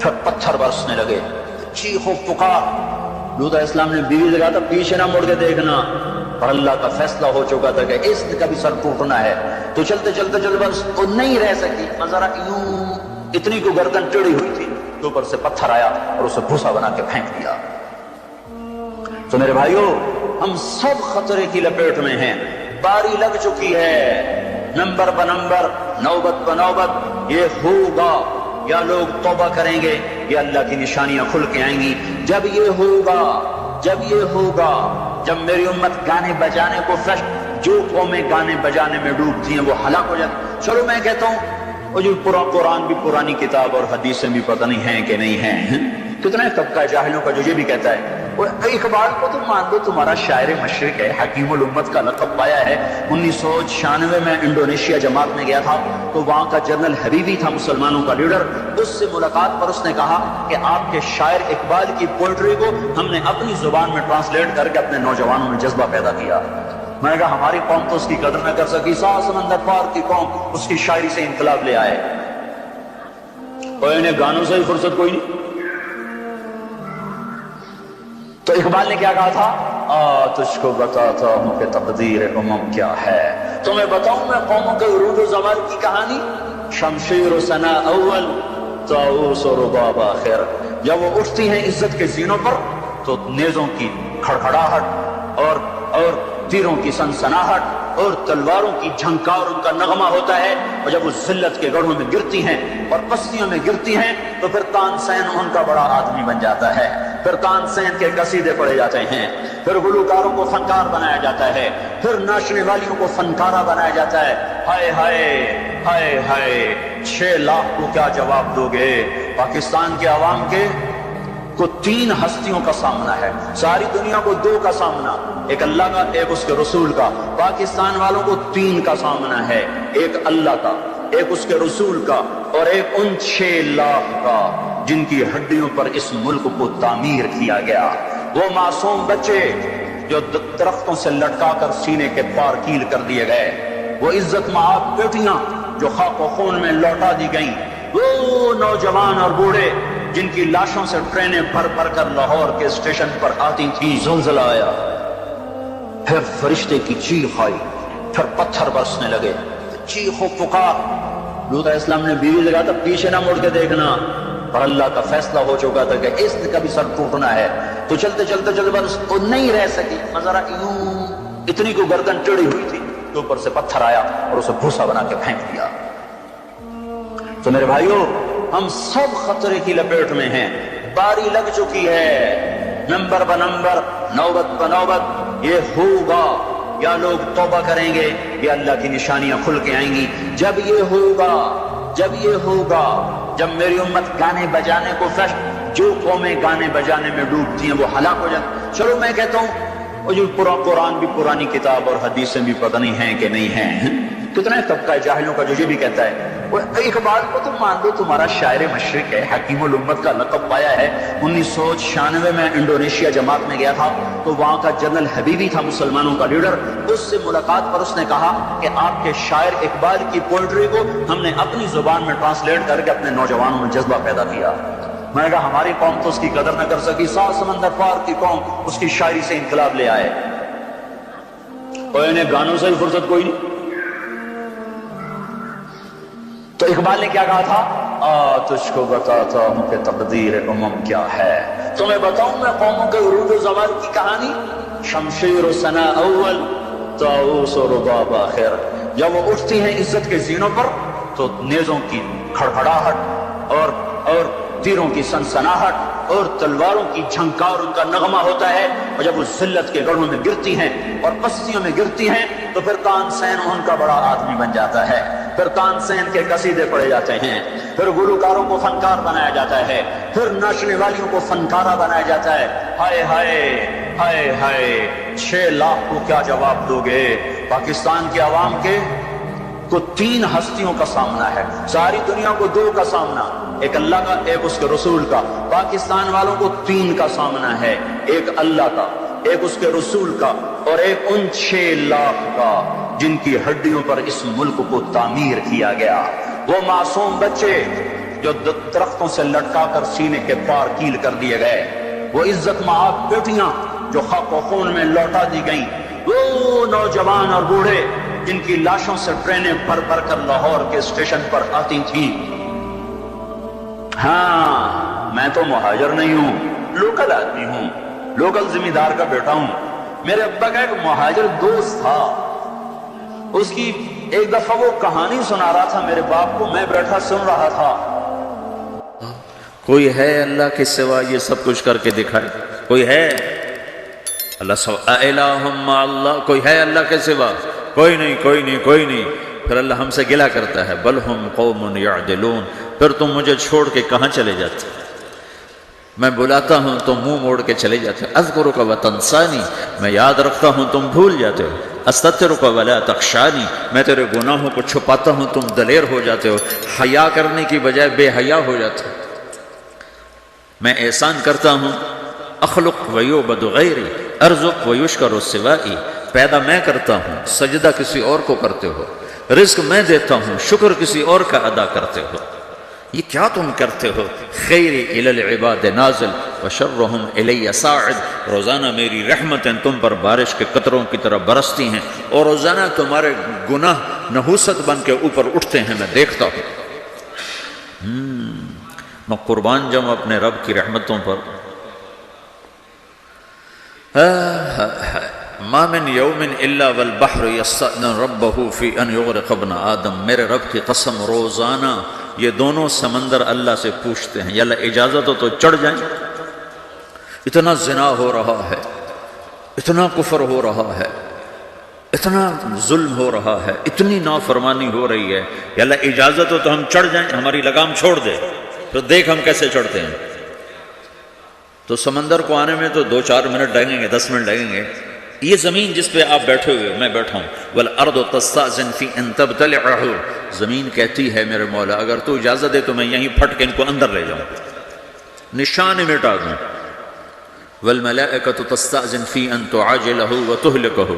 پھر پتھر برسنے لگے، چیخو پکار۔ لوط علیہ السلام نے بیوی سے کہا تھا پیچھے نہ مڑ کے دیکھنا، اور اللہ کا فیصلہ ہو چکا تھا کہ اس کا بھی سر ٹوٹنا ہے۔ تو چلتے چلتے چلتے بس وہ نہیں رہ سکی، ذرا یوں اتنی کو گردن ٹیڑھی ہوئی تھی تو اوپر سے پتھر آیا اور اسے بھوسا بنا کے پھینک دیا۔ تو میرے بھائیو، ہم سب خطرے کی لپیٹ میں ہیں، باری لگ چکی ہے، نمبر بنمبر، نوبت بنوبت، یہ ہوگا یا لوگ توبہ کریں گے یا اللہ کی نشانیاں کھل کے آئیں گی۔ جب یہ ہوگا، جب یہ ہوگا، جب میری امت گانے بجانے کو فرش، جو قومیں گانے بجانے میں ڈوبتی ہیں وہ ہلاک ہو جاتی۔ چلو میں کہتا ہوں وہ جو قرآن بھی پرانی کتاب اور حدیثیں بھی پتہ نہیں ہیں کہ نہیں ہیں، کتنا طبقہ جاہلوں کا جو یہ بھی کہتا ہے وہ اقبال کو تم مان دو تمہارا شاعر مشرق ہے، حکیم الامت کا لقب پایا ہے۔ 1996 میں انڈونیشیا جماعت میں گیا تھا تو وہاں کا جنرل حبیبی تھا مسلمانوں کا لیڈر، اس سے ملاقات پر اس نے کہا کہ آپ کے شاعر اقبال کی پوئٹری کو ہم نے اپنی زبان میں ٹرانسلیٹ کر کے اپنے نوجوانوں میں جذبہ پیدا کیا۔ میں نے کہا ہماری قوم تو اس کی قدر نہ کر سکی، سات سمندر پار کی قوم اس کی شاعری سے انقلاب لے آئے، اور انہیں گانوں سے ہی فرصت کوئی نہیں۔ تو اقبال نے کیا کہا تھا؟ تجھ کو بتاتا ہوں کہ تقدیر امم کیا ہے، تمہیں بتاؤں میں قوموں کے عروج و زوال کی کہانی، شمشیر و ثنا اول، طاؤس و رباب آخر۔ جب وہ اٹھتی ہیں عزت کے زینوں پر تو نیزوں کی کھڑکھڑاہٹ اور تیروں کی سنسناہٹ اور تلواروں کی جھنکار ان کا نغمہ ہوتا ہے، اور جب وہ ذلت کے گڑھوں میں گرتی ہیں اور پستیوں میں گرتی ہیں تو پھر تانسین ان کا بڑا آدمی بن جاتا ہے، پھر تانسین کے قصیدے پڑھے جاتے ہیں، پھر گلوکاروں کو فنکار بنایا جاتا ہے، پھر ناچنے والیوں کو فنکارہ بنایا جاتا ہے۔ ہائے ہائے ہائے ہائے، 6 لاکھ کو کیا جواب دو گے؟ پاکستان کے عوام کے کو 3 ہستیوں کا سامنا ہے، ساری دنیا کو 2 کا سامنا، ایک اللہ کا ایک اس کے رسول کا۔ پاکستان والوں کو 3 کا سامنا ہے، ایک اللہ کا، ایک اس کے رسول کا، اور ایک ان 6 لاکھ کا جن کی ہڈیوں پر اس ملک کو تعمیر کیا گیا۔ وہ معصوم بچے جو درختوں سے لٹکا کر سینے کے پار کیل کر دیے گئے، وہ عزت مآب بیٹیاں جو خاک و خون میں لوٹا دی گئیں، وہ نوجوان اور بوڑھے جن کی لاشوں سے ٹرینیں بھر بھر کر لاہور کے اسٹیشن پر آتی تھیں، زلزلہ آیا، پھر فرشتے کی چیخ آئی، پھر پتھر برسنے لگے، چیخ و پکار۔ لوط علیہ السلام نے بیوی سے کہا تھا پیچھے نہ مڑ کے دیکھنا، اور اللہ کا فیصلہ ہو چکا تھا کہ اس کا بھی سر ٹوٹنا ہے۔ تو چلتے چلتے چلتے بس وہ نہیں رہ سکی، ذرا یوں اتنی کو گردن ٹیڑھی ہوئی تھی تو اوپر سے پتھر آیا اور اسے بھوسا بنا کے پھینک دیا۔ تو میرے بھائیو، ہم سب خطرے کی لپیٹ میں ہیں، باری لگ چکی ہے، نمبر بنمبر، نوبت بنوبت، یہ ہوگا یا لوگ توبہ کریں گے یا اللہ کی نشانیاں کھل کے آئیں گی۔ جب یہ ہوگا، جب یہ ہوگا، جب میری امت گانے بجانے کو فرش، جو قومیں گانے بجانے میں ڈوبتی ہیں وہ ہلاک ہو جاتی۔ چلو میں کہتا ہوں وہ جو قرآن بھی پرانی کتاب اور حدیثیں بھی پتہ نہیں ہیں کہ نہیں ہیں، کتنا طبقہ جاہلوں کا جو یہ بھی کہتا ہے وہ اقبال کو تم مان دو تمہارا شاعر مشرق ہے، حکیم الامت کا لقب پایا ہے۔ 1996 میں انڈونیشیا جماعت میں گیا تھا تو وہاں کا جنرل حبیبی تھا مسلمانوں کا لیڈر، اس سے ملاقات پر اس نے کہا کہ آپ کے شاعر اقبال کی پوئٹری کو ہم نے اپنی زبان میں ٹرانسلیٹ کر کے اپنے نوجوانوں میں جذبہ پیدا کیا۔ میں نے کہا ہماری قوم تو اس کی قدر نہ کر سکی، 7 سمندر پار کی قوم اس کی شاعری سے انقلاب لے آئے، اور انہیں گانوں سے ہی فرصت کوئی نہیں۔ تو اقبال نے کیا کہا تھا؟ تجھ کو بتاتا ہوں کہ تقدیر امم کیا ہے، تمہیں بتاؤں میں قوموں کے عروج و زوال کی کہانی، شمشیر و ثنا اول، طاؤس و رباب آخر۔ جب وہ اٹھتی ہیں عزت کے زینوں پر تو نیزوں کی کھڑکھڑاہٹ اور تیروں کی سنسناہٹ اور تلواروں کی جھنکار ان کا نغمہ ہوتا ہے، اور جب وہ ذلت کے گڑھوں میں گرتی ہیں اور پستیوں میں گرتی ہیں تو پھر تانسین ان کا بڑا آدمی بن جاتا ہے، پھر تانسین کے قصیدے پڑھے جاتے ہیں، پھر گلوکاروں کو فنکار بنایا جاتا ہے، پھر ناچنے والیوں کو فنکارہ بنایا جاتا ہے۔ ہائے ہائے ہائے ہائے، 6 لاکھ کو کیا جواب دو گے؟ پاکستان کے عوام کے کو 3 ہستیوں کا سامنا ہے، ساری دنیا کو 2 کا سامنا، ایک اللہ کا ایک اس کے رسول کا۔ پاکستان والوں کو 3 کا سامنا ہے، ایک اللہ کا، ایک اس کے رسول کا، اور ایک ان 6 لاکھ کا جن کی ہڈیوں پر اس ملک کو تعمیر کیا گیا۔ وہ معصوم بچے جو درختوں سے لٹکا کر سینے کے پار کیل کر دیے گئے، وہ عزت مآب بیٹیاں جو خاک و خون میں لوٹا دی گئیں، وہ نوجوان اور بوڑھے جن کی لاشوں سے ٹرینیں بھر بھر کر لاہور کے اسٹیشن پر آتی تھیں۔ ہاں، میں تو مہاجر نہیں ہوں، لوکل آدمی ہوں، لوکل ذمہ دار کا بیٹا ہوں۔ میرے ابا کا ایک مہاجر دوست تھا، اس کی ایک دفعہ وہ کہانی سنا رہا تھا میرے باپ کو، میں بیٹھا سن رہا تھا۔ کوئی ہے اللہ کے سوا یہ سب کچھ کر کے دکھائے؟ کوئی ہے اللہ سوا الہ مع اللہ؟ کوئی ہے اللہ کے سوا؟ کوئی نہیں، کوئی نہیں، کوئی نہیں۔ پھر اللہ ہم سے گلہ کرتا ہے، بل ہم قوم یعدلون، پھر تم مجھے چھوڑ کے کہاں چلے جاتے؟ میں بلاتا ہوں تم منہ موڑ کے چلے جاتے ہو۔ اذکرک وتنسانی، میں یاد رکھتا ہوں تم بھول جاتے ہو۔ استترک ولا تخشانی، میں تیرے گناہوں کو چھپاتا ہوں تم دلیر ہو جاتے ہو، حیا کرنے کی بجائے بے حیا ہو جاتے ہو۔ میں احسان کرتا ہوں، اخلق ویعبد غیری، ارزق ویشکر سوائی، پیدا میں کرتا ہوں، سجدہ کسی اور کو کرتے ہو، رزق میں دیتا ہوں، شکر کسی اور کا ادا کرتے ہو۔ یہ کیا تم کرتے ہو؟ خیری الی العباد نازل وشرہم الی صاعد، روزانہ میری رحمتیں تم پر بارش کے قطروں کی طرح برستی ہیں، اور روزانہ تمہارے گناہ نحوست بن کے اوپر اٹھتے ہیں، میں دیکھتا ہوں۔ میں قربان جاؤں اپنے رب کی رحمتوں پر۔ ما من یوم الا والبحر یستأذن ربہ فی ان یغرق ابن آدم، میرے رب کی قسم روزانہ یہ دونوں سمندر اللہ سے پوچھتے ہیں، یا اللہ اجازت ہو تو چڑھ جائیں، اتنا زنا ہو رہا ہے، اتنا کفر ہو رہا ہے، اتنا ظلم ہو رہا ہے، اتنی نافرمانی ہو رہی ہے، یا اللہ اجازت ہو تو ہم چڑھ جائیں، ہماری لگام چھوڑ دے، تو دیکھ ہم کیسے چڑھتے ہیں۔ تو سمندر کو آنے میں تو 2-4 منٹ لگیں گے، 10 منٹ لگیں گے۔ یہ زمین جس پہ آپ بیٹھے ہوئے میں بیٹھا ہوں، وَالْأَرْضُ تَسْتَأْذِنُ فِي أَن تَبْتَلِعَهُ، زمین کہتی ہے میرے مولا اگر تو اجازت دے تو میں یہیں پھٹ کے ان کو اندر لے جاؤں، نشان مٹا دوں۔ وَالْمَلَائِكَةُ تَسْتَأْذِنُ فِي أَن تُعَاجِلَهُ وَتُهْلِكَهُ،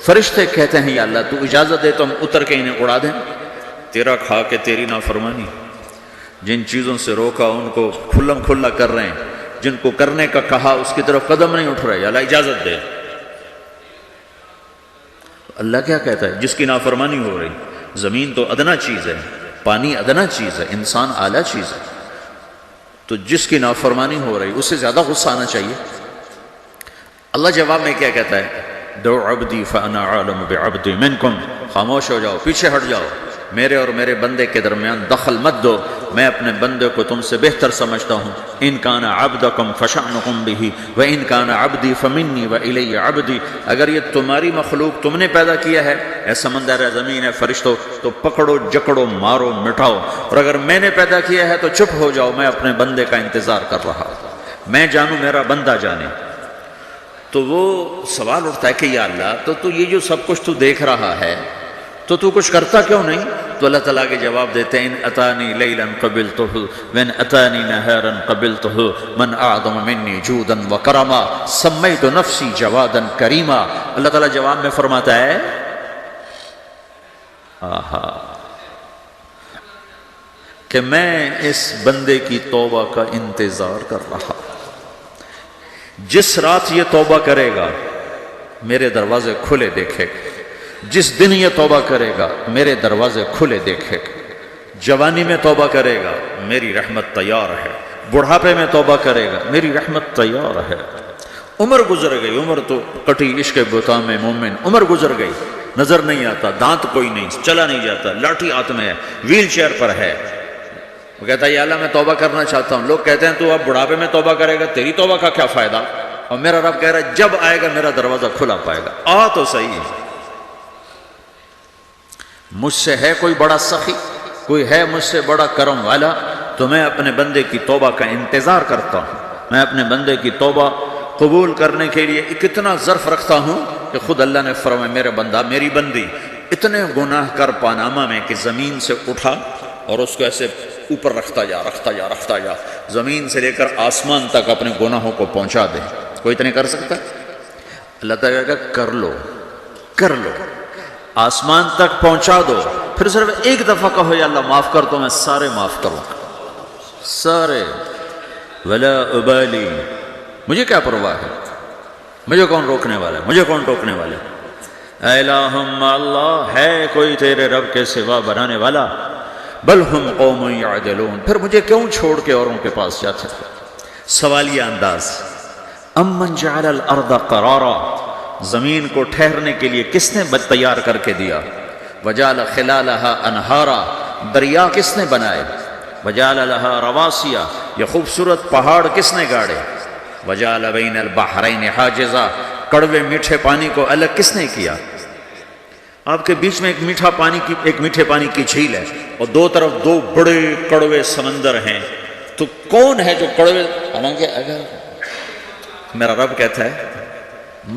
فرشتے کہتے ہیں یا اللہ تو اجازت دے تو ہم اتر کے انہیں اڑا دیں، تیرا کھا کے تیری نافرمانی، جن چیزوں سے روکا ان کو کھلم کھلا کر رہے ہیں، جن کو کرنے کا کہا اس کی طرف قدم نہیں اٹھ رہے، یا اللہ اجازت دے۔ اللہ کیا کہتا ہے؟ جس کی نافرمانی ہو رہی، زمین تو ادنا چیز ہے، پانی ادنا چیز ہے، انسان اعلیٰ چیز ہے، تو جس کی نافرمانی ہو رہی اس سے زیادہ غصہ آنا چاہیے۔ اللہ جواب میں کیا کہتا ہے؟ دعو عبدی فانا عالم بعبدی منکم، خاموش ہو جاؤ، پیچھے ہٹ جاؤ، میرے اور میرے بندے کے درمیان دخل مت دو، میں اپنے بندے کو تم سے بہتر سمجھتا ہوں۔ ان کان عبدکم فشأنکم بہ وان کان عبدی فمنی والی عبدی، اگر یہ تمہاری مخلوق تم نے پیدا کیا ہے، اے سمندر ہے، زمین ہے، فرشتوں، تو پکڑو، جکڑو، مارو، مٹاؤ، اور اگر میں نے پیدا کیا ہے تو چپ ہو جاؤ، میں اپنے بندے کا انتظار کر رہا ہوں، میں جانوں میرا بندہ جانے۔ تو وہ سوال اٹھتا ہے کہ یا اللہ تو یہ جو سب کچھ تو دیکھ رہا ہے تو کچھ کرتا کیوں نہیں؟ تو اللہ تعالیٰ کے جواب دیتے ہیں، ان اتانی لیلا قبلتہ وان اتانی نہارا قبلتہ من اعظم منی جودا وکرما سمیت نفسی جوادا کریما۔ اللہ تعالیٰ جواب میں فرماتا ہے کہ میں اس بندے کی توبہ کا انتظار کر رہا، جس رات یہ توبہ کرے گا میرے دروازے کھلے دیکھے گا، جس دن یہ توبہ کرے گا میرے دروازے کھلے دیکھے گا، جوانی میں توبہ کرے گا میری رحمت تیار ہے، بڑھاپے میں توبہ کرے گا میری رحمت تیار ہے۔ عمر گزر گئی، عمر تو کٹی عشق بتا میں مومن، عمر گزر گئی، نظر نہیں آتا، دانت کوئی نہیں، چلا نہیں جاتا، لاٹھی ہاتھ میں ہے، ویل چیئر پر ہے، وہ کہتا ہے یا اللہ میں توبہ کرنا چاہتا ہوں۔ لوگ کہتے ہیں تو اب بڑھاپے میں توبہ کرے گا، تیری توبہ کا کیا فائدہ؟ اور میرا رب کہہ رہا ہے جب آئے گا میرا دروازہ کھلا پائے گا، آ تو صحیح۔ مجھ سے ہے کوئی بڑا سخی، کوئی ہے مجھ سے بڑا کرم والا، تو میں اپنے بندے کی توبہ کا انتظار کرتا ہوں، میں اپنے بندے کی توبہ قبول کرنے کے لیے کتنا ظرف رکھتا ہوں کہ خود اللہ نے فرمایا میرے بندہ میری بندی اتنے گناہ کر پاناما میں کہ زمین سے اٹھا اور اس کو ایسے اوپر رکھتا جا، زمین سے لے کر آسمان تک اپنے گناہوں کو پہنچا دے۔ کوئی تو نہیں کر سکتا؟ اللہ تعالیٰ کہا کر لو، آسمان تک پہنچا دو، پھر صرف ایک دفعہ کہو یا اللہ معاف کر تو میں سارے معاف کروں گا۔ سارے ولا ابالی، مجھے کیا پرواہ ہے، مجھے کون روکنے والا ہے، مجھے کون ٹوکنے والا ہے. الہم اللہ، ہے کوئی تیرے رب کے سوا بنانے والا؟ بل ہم قوم یعدلون، پھر مجھے کیوں چھوڑ کے اوروں کے پاس جاتے ہیں. سوالیہ انداز. امن جعل الارض قرارا، زمین کو ٹھہرنے کے لیے کس نے تیار کر کے دیا؟ وجعل خلالہا انہارا، دریا کس نے بنائے؟ وجعل لہا رواسیا، یہ خوبصورت پہاڑ کس نے گاڑے؟ وجعل بین البحرین حاجزا، کڑوے میٹھے پانی کو الگ کس نے کیا؟ آپ کے بیچ میں ایک میٹھے پانی کی جھیل ہے اور دو طرف دو بڑے کڑوے سمندر ہیں، تو کون ہے جو کڑوے؟ حالانکہ اگر میرا رب کہتا ہے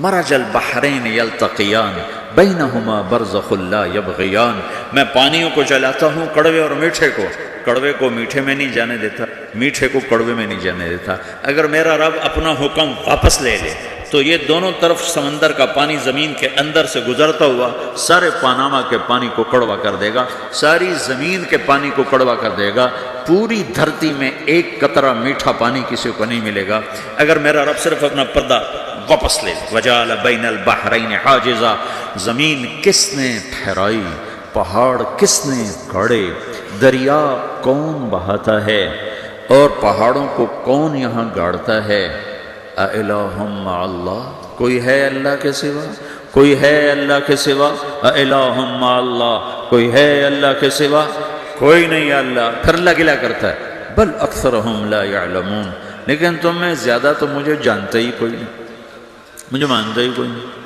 مرج البحرین یلتقیان بینہما برزخ لا یبغیان، میں پانیوں کو چلاتا ہوں، کڑوے اور میٹھے کو، کڑوے کو میٹھے میں نہیں جانے دیتا، میٹھے کو کڑوے میں نہیں جانے دیتا. اگر میرا رب اپنا حکم واپس لے لے تو یہ دونوں طرف سمندر کا پانی زمین کے اندر سے گزرتا ہوا سارے پاناما کے پانی کو کڑوا کر دے گا، ساری زمین کے پانی کو کڑوا کر دے گا، پوری دھرتی میں ایک قطرہ میٹھا پانی کسی کو نہیں ملے گا اگر میرا رب صرف اپنا پردہ واپس لے. وجعل بین البحرین حاجزا، زمین کس نے ٹھہرائی، پہاڑ کس نے گاڑے، دریا کون بہاتا ہے اور پہاڑوں کو کون یہاں گاڑتا ہے؟ اِلَٰهٌ مَّعَ اللَّهِ، کوئی ہے اللہ کے سوا؟ کوئی ہے اللہ کے سوا؟ اِلَٰهٌ مَّعَ اللَّهِ، کوئی ہے اللہ کے سوا؟ کوئی نہیں ہے اللہ. پھر اللہ گلا کرتا ہے بل اکثرهم لا يعلمون، لیکن تم میں زیادہ تو مجھے جانتے ہی کوئی نہیں، مجھے مانتا ہی کوئی نہیں.